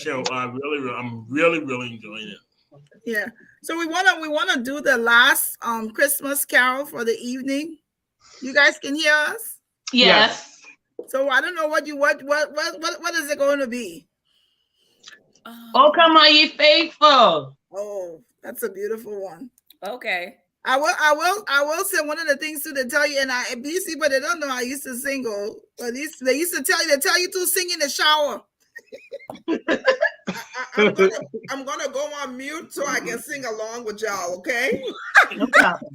I'm really enjoying it. Yeah. So we wanna do the last Christmas carol for the evening. You guys can hear us? Yes. So I don't know what is it going to be? Oh, come on, ye faithful. Oh, that's a beautiful one. Okay. I will say one of the things to tell you, and these people, they don't know I used to sing, but they used to tell you to sing in the shower. I'm gonna go on mute so I can sing along with y'all, okay? No problem.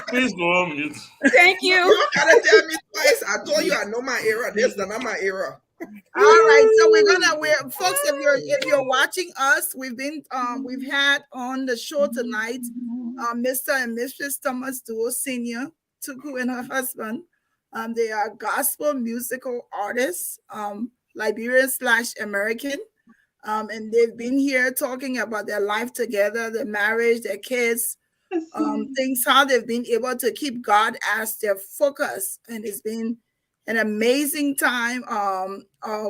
Please go on mute. Thank you. You gotta tell me twice. I told you I know my era. This is not my era. All right, so we're folks. If you're watching us, we've had on the show tonight, Mr. and Mrs. Thomas Duo Senior, Tuku and her husband. They are gospel musical artists, Liberian/American, and they've been here talking about their life together, their marriage, their kids, things, how they've been able to keep God as their focus, and it's been an amazing time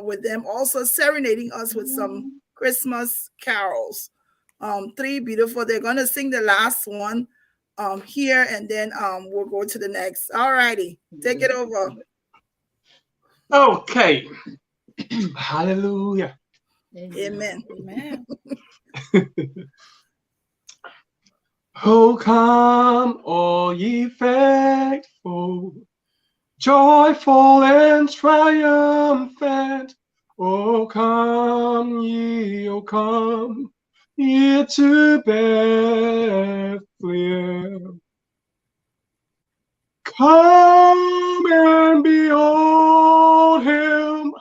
with them also serenading us with some Christmas carols. 3 beautiful. They're going to sing the last one here, and then we'll go to the next. All righty. Take it over. Okay. Hallelujah. Amen. Amen. Oh, come, all ye faithful, joyful and triumphant. Oh, come ye to Bethlehem. Come and behold him,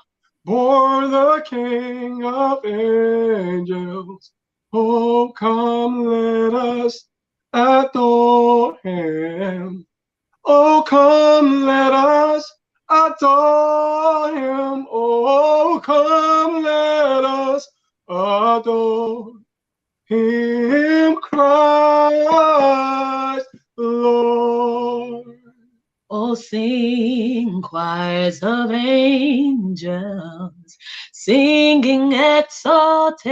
born the King of angels. Oh, come, let us adore him. Oh, come, let us adore him. Oh, come, let us adore him, Christ the Lord. Oh, sing choirs of angels, singing exaltation.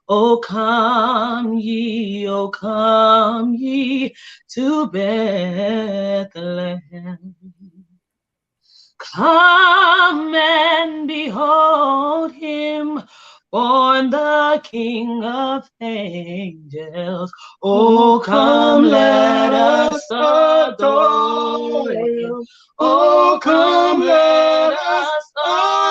Oh, come ye to Bethlehem. Come and behold him, born the King of angels. Oh, come, let us adore him. Oh, come, let us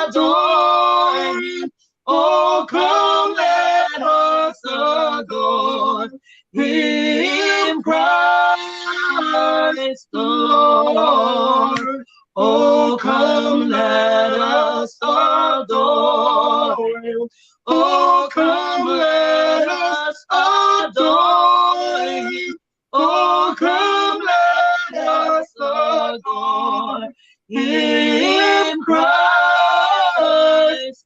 adore him. Oh, come, let us adore him, Christ the Lord. Oh, come, let us adore him. Oh, come, let us adore him. Oh, come, let us adore him, Christ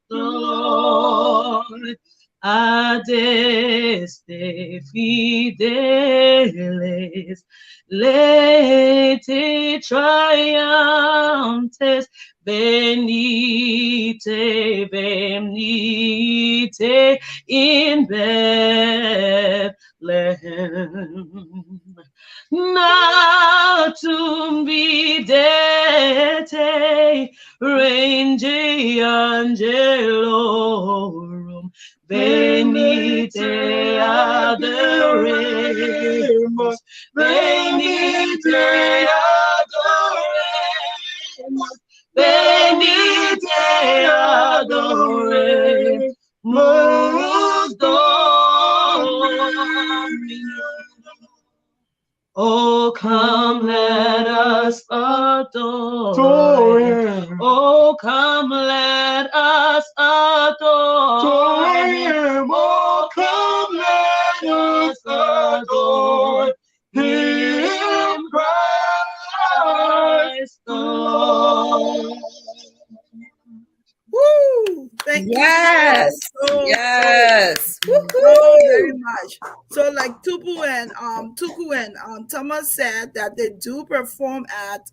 the Lord. Adeste fideles, lete triumphes, venite, venite in Bethlehem. Natum videte, range angelorum, venite adoremus, venite adoremus, venite adoremus Dominum. Oh, come, let us adore him. Oh, come, let us adore him. Oh, come, let us adore him, Christ the Lord. Woo! Thank Yes. you Yes. so very much. So, like Tuku and Thomas said that they do perform at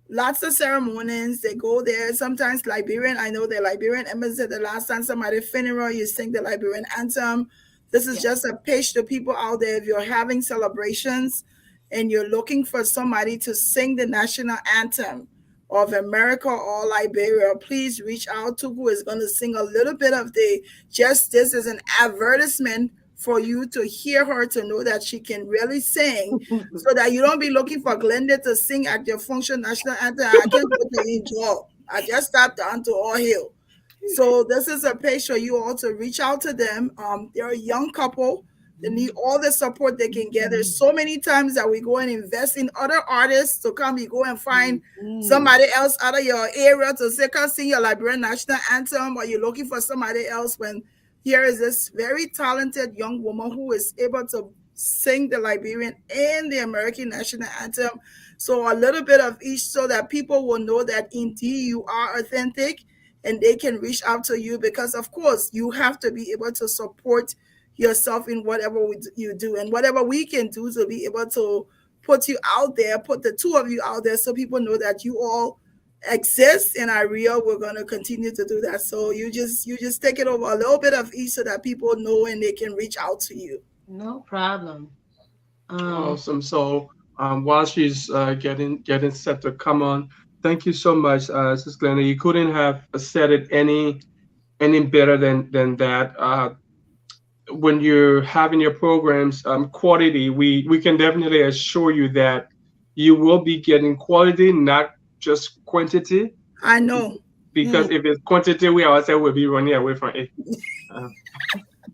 lots of ceremonies. They go there. Sometimes Liberian. I know the Liberian embassy. The last time somebody funeral, you sing the Liberian anthem. This is just a pitch to people out there. If you're having celebrations and you're looking for somebody to sing the national anthem of America or Liberia, please reach out. Tuku is going to sing a little bit of this is an advertisement for you to hear her, to know that she can really sing, so that you don't be looking for Glenda to sing at your function national anthem. I can't go to enjoy. I just stopped down to All Hill. So this is a page for you all to reach out to them. They're a young couple. They need all the support they can get. There's so many times that we go and invest in other artists to come. You go and find somebody else out of your area to say, come sing your Liberian national anthem, or you're looking for somebody else, when here is this very talented young woman who is able to sing the Liberian and the American national anthem. So a little bit of each, so that people will know that indeed you are authentic and they can reach out to you, because of course you have to be able to support yourself in whatever you do, and whatever we can do to be able to put you out there, put the two of you out there, so people know that you all exist and are real. We're going to continue to do that. So you just take it over a little bit of each, so that people know and they can reach out to you. No problem. Awesome. So while she's getting set to come on, thank you so much, Sis Glenda. You couldn't have said it any better than that. when you're having your programs, quality, we can definitely assure you that you will be getting quality, not just quantity. I know. Because if it's quantity, we ourselves will be running away from it.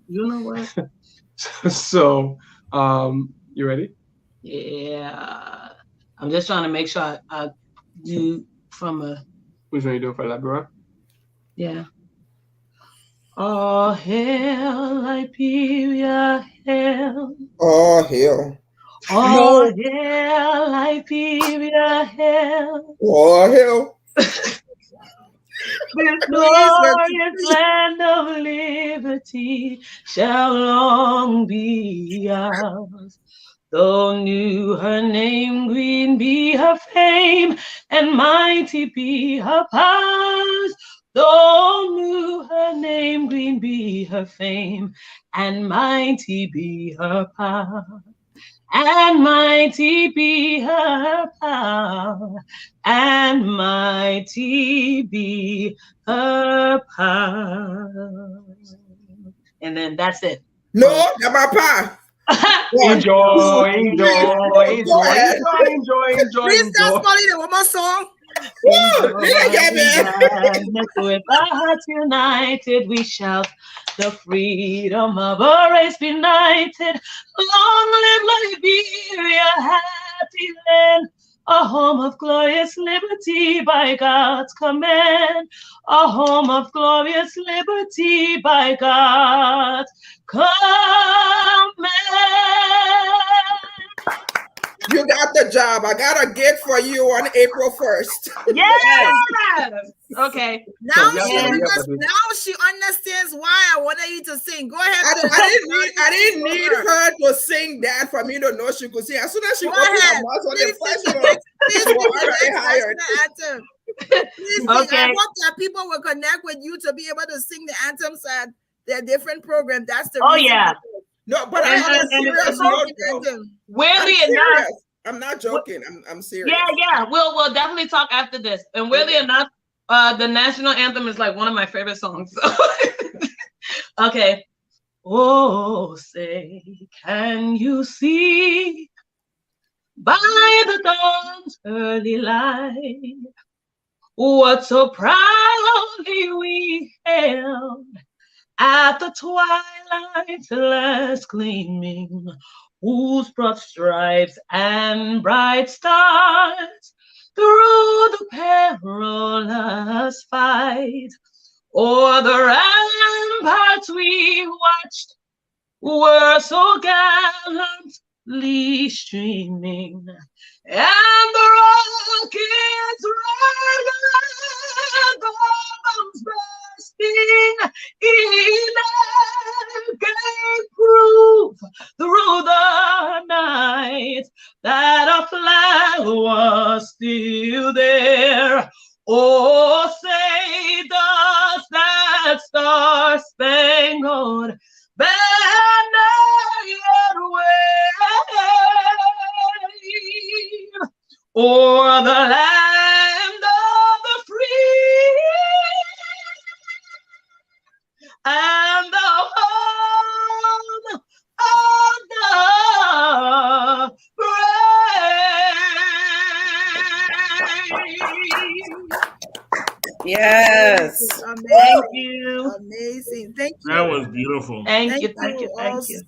You know what? So, you ready? Yeah. I'm just trying to make sure I do from a. Which one you doing for Labrador? Yeah. Oh, hail, Liberia, hail. Oh, hell. Oh, hail, Liberia, hail. Oh, hell. This glorious land of liberty shall long be ours. Though new her name, green be her fame, and mighty be her powers. Though new her name, green be her fame, and mighty be her power. And mighty be her power, and mighty be her power. And then that's it. No, that's my pie. Enjoy. Please tell Smalley the one more song. Woo! With our hearts united, we shout the freedom of our race benighted. Long live Liberia, happy land, a home of glorious liberty by God's command. A home of glorious liberty by God's command. You got the job. I got a gig for you on April 1st. Yes. Okay. Now, So, now she understands why I wanted you to sing. Go ahead. I didn't need her to sing that for me to know she could sing. As soon as she opened her mouth on the first one, Please she was already hired. Please, Okay. I hope that people will connect with you to be able to sing the anthems at their different program. That's the Oh, reason. yeah. No, but And- I'm and- serious. and- Weirdly enough, I'm not joking. I'm serious. yeah. We'll definitely talk after this. And weirdly enough, the national anthem is like one of my favorite songs. Okay. Oh, say, can you see by the dawn's early light what so proudly we hailed at the twilight's last gleaming, whose broad stripes and bright stars through the perilous fight o'er the ramparts we watched were so gallantly streaming, and the rockets red bombs bursting in gave proof through the night that our flag was still there. Oh, say does that star-spangled banner yet wave o'er the land of the free and the home of the brave. Yes. Amazing. Thank you. Amazing. Thank you. That was beautiful. Thank you.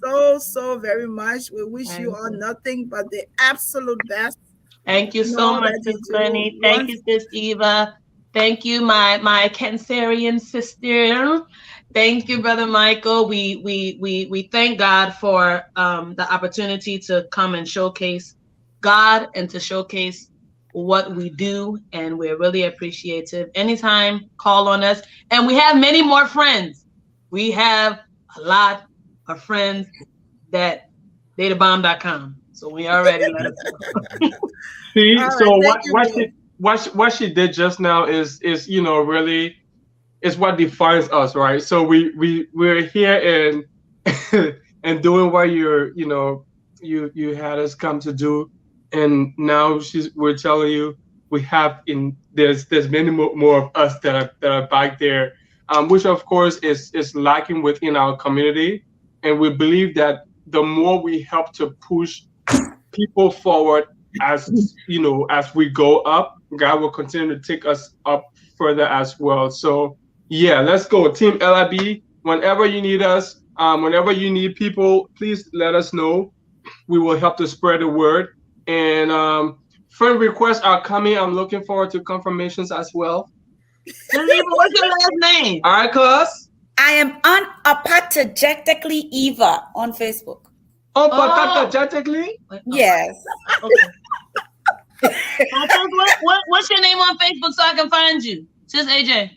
all so very much. We wish you all nothing but the absolute best. Thank you so All much, that you Sis do. Glennie. Thank you, Sis Eva. Thank you, my Cancerian sister. Thank you, Brother Michael. We thank God for the opportunity to come and showcase God and to showcase what we do, and we're really appreciative. Anytime, call on us. And we have many more friends. We have a lot of friends that databomb.com. So we already let us know. See, All so right, thank you, what she did just now is really is what defines us, right? So we're here and doing what you had us come to do, and now we're telling you there's many more of us that are back there, which of course is lacking within our community, and we believe that the more we help to push people forward, as you know, as we go up, God will continue to take us up further as well. So yeah, let's go, Team LIB. Whenever you need us, whenever you need people, please let us know. We will help to spread the word. And friend requests are coming. I'm looking forward to confirmations as well. What's your last name? All right, cuz. I am unapologetically Eva on Facebook. Unapologetically? Yes. Okay. What's your name on Facebook so I can find you? Just AJ.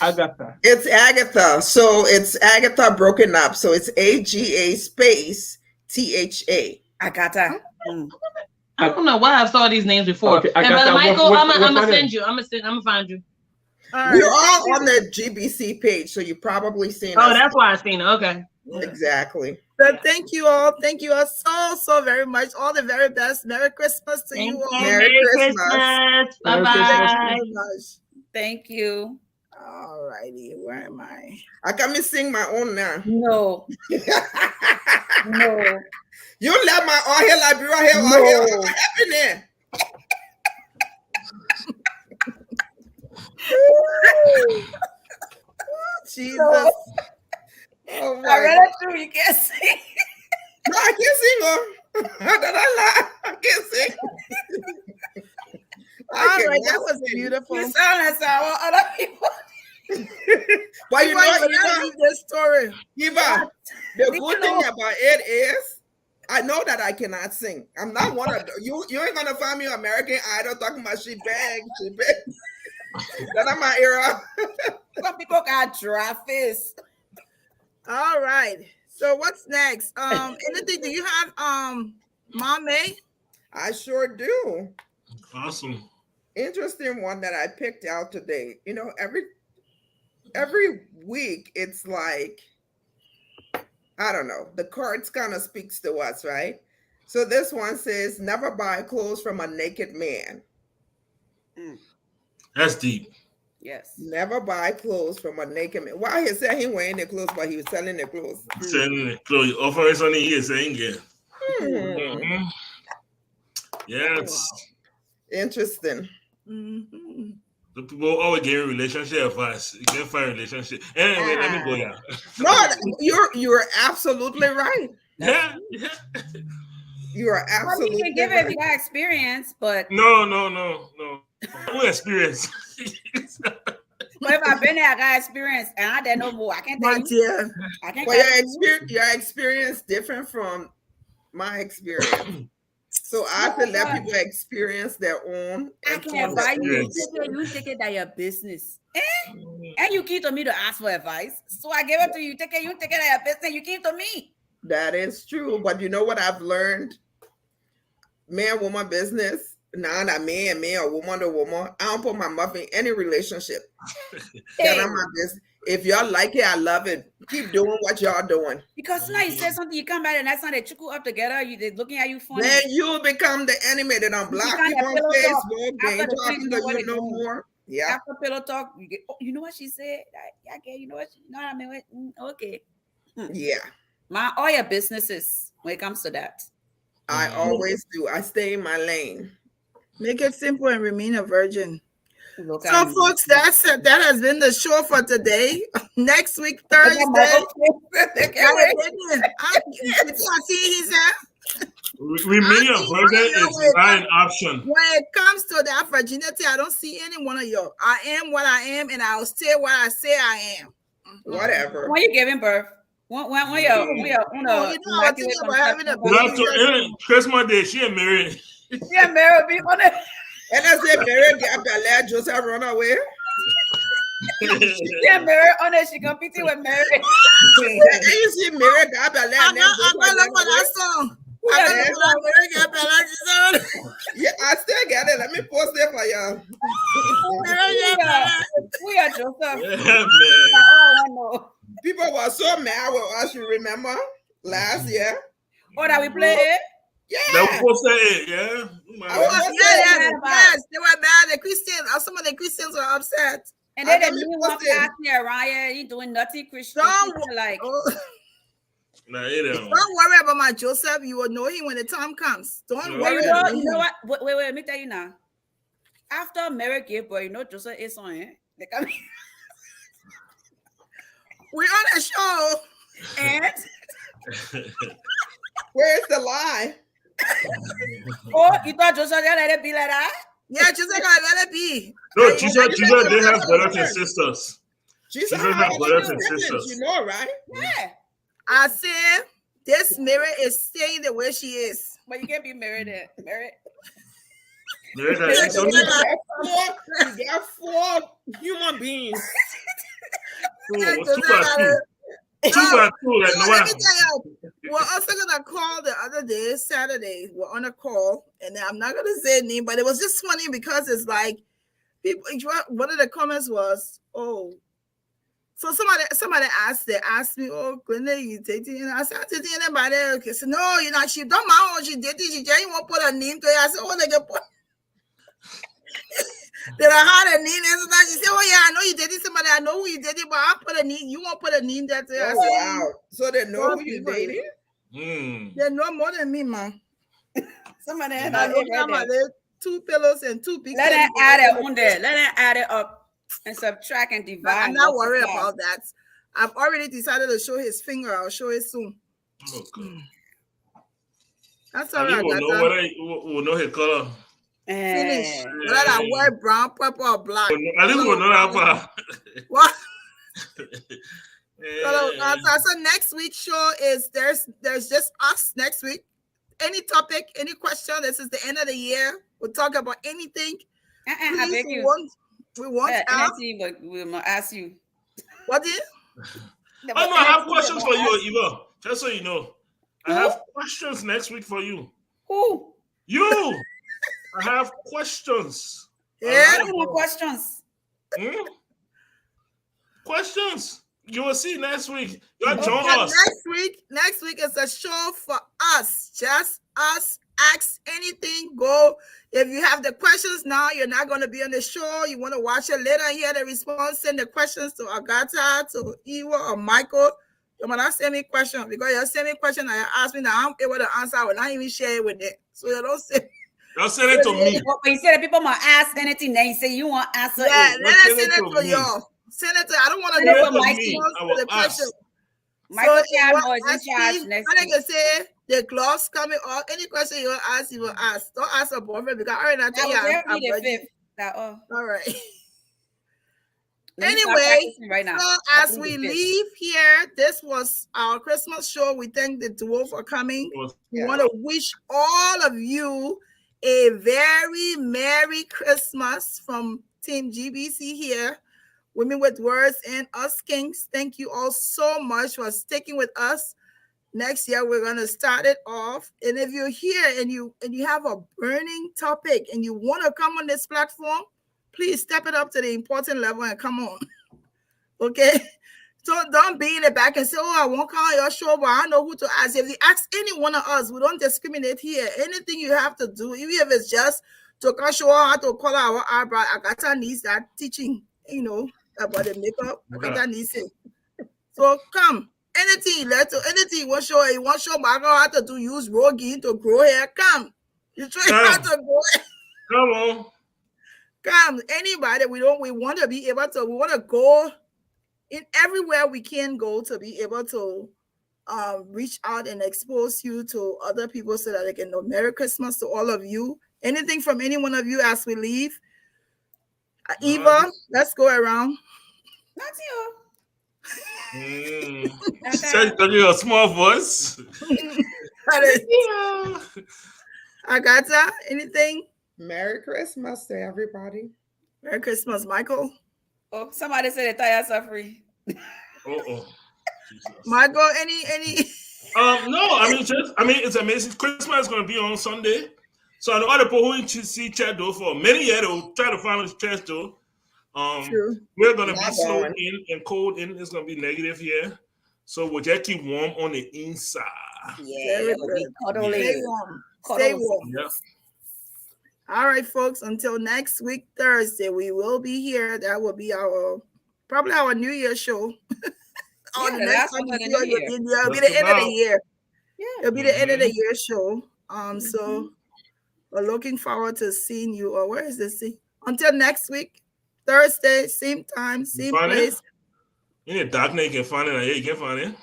Agatha. It's Agatha. So it's Agatha broken up. So it's AGA space THA. Agatha. I don't know why I saw these names before. Okay, and Brother Michael, I'm gonna send you. I'm gonna find you. We're all on the GBC page, so you probably seen Oh, us. that's why I seen it. Okay. Exactly. So thank you all. Thank you all so very much. All the very best. Merry Christmas to you all. Merry Christmas. Bye bye. Thank you. All righty. Where am I? I got me sing my own now. No. No. You let my all here Liberia here all here. What happening? Jesus. No. Oh my I read it through. You can't sing. No, I can't sing. I can't sing. All right, that was beautiful. You sound like some other people. Why you know this story? Eva, the good thing about it is I know that I cannot sing. I'm not one of you. You ain't gonna find me on American Idol talking about she beg. That's not my era. Some people got dry face. All right. So what's next? Anything? Do you have Mom May? I sure do. Awesome. Interesting one that I picked out today. You know, every week it's like, I don't know, the cards kind of speaks to us, right? So this one says, never buy clothes from a naked man. That's deep. Yes. Never buy clothes from a naked man. Why he said he wearing the clothes, but he was selling the clothes. Selling the clothes. Offer is only here saying it. Hmm. Yes. Interesting. Mm-hmm. The people always getting relationship advice. You can't find relationship. Anyway, let me go now. No, you're absolutely right. Yeah. You are Well, absolutely you can give it if you got experience, but No. Who experience? but if I've been there, I got experience, and I didn't know more. I can't tell But you. yeah. I can't Well, tell you. your experience different from my experience. So I have to let people experience their own. I and can form their advise you. own. You take it that your business. And you came to me to ask for advice. So I gave it to you. You take it that your business. You came to me. That is true. But you know what I've learned? Man, woman business. Nah, not man or woman to woman. I don't put my mouth in any relationship. That I'm my business. If y'all like it, I love it. Keep doing what y'all doing. Because now you said something, you come back and that's how they chuckle up together. They're looking at you funny. Then you become the enemy that don't block become you the on pillow talk. Facebook. They After ain't the talking thing, to what you they no doing. more. Yeah. After pillow talk, you get, oh, you know what she said? I get, you know what I mean? Okay. Yeah. All your businesses when it comes to that. I always do. I stay in my lane. Make it simple and remain a virgin. Look So, folks, that's it. That has been the show for today. Next week, Thursday. Remain a virgin is not an option. When it comes to that virginity, I don't see any one of you. I am what I am, and I'll say what I say I am. Whatever. When you giving birth? When Christmas Day, she ain't married. Yeah, married people. And I say, Mary, let Joseph run away. Yeah, Mary, on it, she competing with Mary. You see, Mary got a I'm gonna look for that song. Yeah, I still got it. Let me post it for y'all. We are Joseph. Yeah, man. People were so mad with us, you remember? Last year. Oh, that we play it? Yeah. That was it, yeah. Yes, they were bad. The Christians, some of the Christians were upset. And then the new one passed me around here, he doing nothing Christian. Like, Nah, it don't. Don't worry about my Joseph. You will know him when the time comes. Don't Yeah. Well, worry. you know, about you him. know what? Wait, let me tell you now. After Mary gave birth, you know Joseph is on it. They come We're on a show. and Where's the lie? oh, you thought Joseph gonna let it be like that? Yeah, Joseph gotta let it be. No, Hey, Jesus, you Jesus know, did have that's brothers and weird. sisters. Jesus Jesus had had brothers and siblings, sisters. you know, right? Yeah, I said this Mary is staying the way she is. but you can't be married. Married. Mary got Yeah, six you of You them. got four human beings. Two, Yeah, two by Joseph two. Two by two, like So let me Noah. tell you, we're also gonna call the other day, Saturday. We're on a call, and I'm not gonna say a name, but it was just funny because it's like people. One of the comments was, "Oh, so somebody asked me, oh, Glenda, you dating?" And I said, "I'm dating anybody." Okay, so no, you're not. She don't mind what she dating. She just won't put a name to it. I said, "Oh, they can put." Then I had a name, and so she said, "Oh yeah, I know you dating somebody. I know who you dating, but I put a name. You won't put a name there to it." I Oh said, wow! So they know "Fuck who you people." dating? They know more than me, man. Somebody had I that know right about there. it. 2 pillows and 2 big Let them teddy add bears. it on there. Let them add it up and subtract and divide. I'm and not worried multiply. about that. I've already decided to show his finger. I'll show it soon. Oh, God. That's all And right. you will I know got whether will know his color. finish. Eh, Whether that white, brown, purple, or black. At least we'll know that far. What? Eh, So next week's show is there's just us next week. Any topic, any question. This is the end of the year. We'll talk about anything. I Please, beg we you. want help. Anything, but we will ask you. What is? Oh, no, I have questions for you, Eva. Just so you know. I have questions next week for you. Who? You! I have questions. Yeah. Who more questions? Questions. You will see next week. You'll Okay, join us. next week is a show for us. Just us. Ask anything. Go. If you have the questions now, you're not going to be on the show. You want to watch it later and hear the response. Send the questions to Agatha, to Eva, or Michael. You might not send me questions because you send me question and you ask me now, I'm able to answer. I will not even share it with them. So you don't say. Y'all send it to me. But you said that people might ask anything, then you say you want to answer Yeah, it. let us send send it it to to me. y'all. Send it to. I don't want to Send it know to the Mikey. response I to will the question. ask. Michael So Chadmo is in ask charge me, next I week. can say the gloves coming off. Any question you want to ask, you will ask. Don't ask a boyfriend because I already That tell was you. definitely the fifth. All right. Let me start Anyway, practicing right now. so I as think we the fifth. leave here, this was our Christmas show. We thank the duo for coming. We want to wish all of you a very Merry Christmas from Team GBC here. Women with Words and Us Kings. Thank you all so much for sticking with us. Next year, we're going to start it off. And if you're here and you have a burning topic and you want to come on this platform, please step it up to the important level and come on. Okay? So don't be in the back and say, oh, I won't come on your show, but I know who to ask. If you ask any one of us, we don't discriminate here. Anything you have to do, even if it's just to come show her how to color our eyebrow, Agatha needs that teaching, about the makeup. Agatha needs it. So come. Anything you like to, anything you want to show my girl how to use Rogaine to grow hair, come. You try how to grow hair. Come on. Come. Anybody, we want to be able to, we want to go in everywhere we can go to be able to reach out and expose you to other people so that they can know. Merry Christmas to all of you. Anything from any one of you as we leave? Eva, let's go around. Not you. Said you a small voice. Agatha, anything? Merry Christmas to everybody. Merry Christmas, Michael. Oh, somebody said the tires are free. Michael, any No, I mean it's amazing. Christmas is gonna be on Sunday. So I know other people who see chat though for many years they'll try to find this church though. We're gonna be slow in and cold in. It's gonna be negative here. So we'll just keep warm on the inside. Yeah, it'll be cuddly. Stay warm. Stay warm. Yeah. All right, folks. Until next week, Thursday, we will be here. That will be probably our New Year show. or Yeah, the the next last time one you of see the us, year. it'll be Just the end of the about. year. Yeah. It'll be the end of the Mhm. year show. So we're looking forward to seeing you. Or where is this thing? Until next week, Thursday, same time, You same find it? place. You need dark night, you can find it. Yeah, you can find it.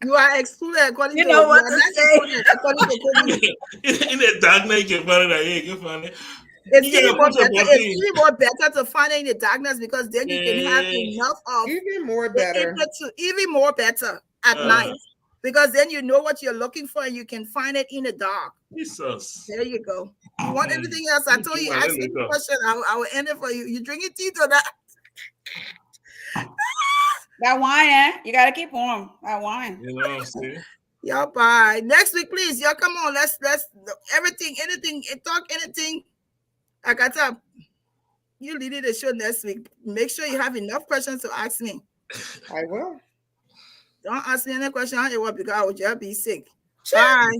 You are excluded according You to know you what are to not say. included according to Kobe. In the dark night, you can find it. Yeah, you can find it. It's You gotta even more put your better. It's body. even more better to find it in the darkness because then you can have enough of Even more the better. input to even more better at night because then you know what you're looking for and you can find it in the dark. Jesus. There you go. You want anything else? I told you, I ask didn't me wake the up. question. I will end it for you. You drinking tea or that? That wine, eh? You gotta keep warm. That wine. You know what I'm saying? Y'all bye. Next week, please. Y'all come on. Let's everything, anything, talk anything. I got to you leading the show next week. Make sure you have enough questions to ask me. I will. Don't ask me any question because I will just be sick. Bye.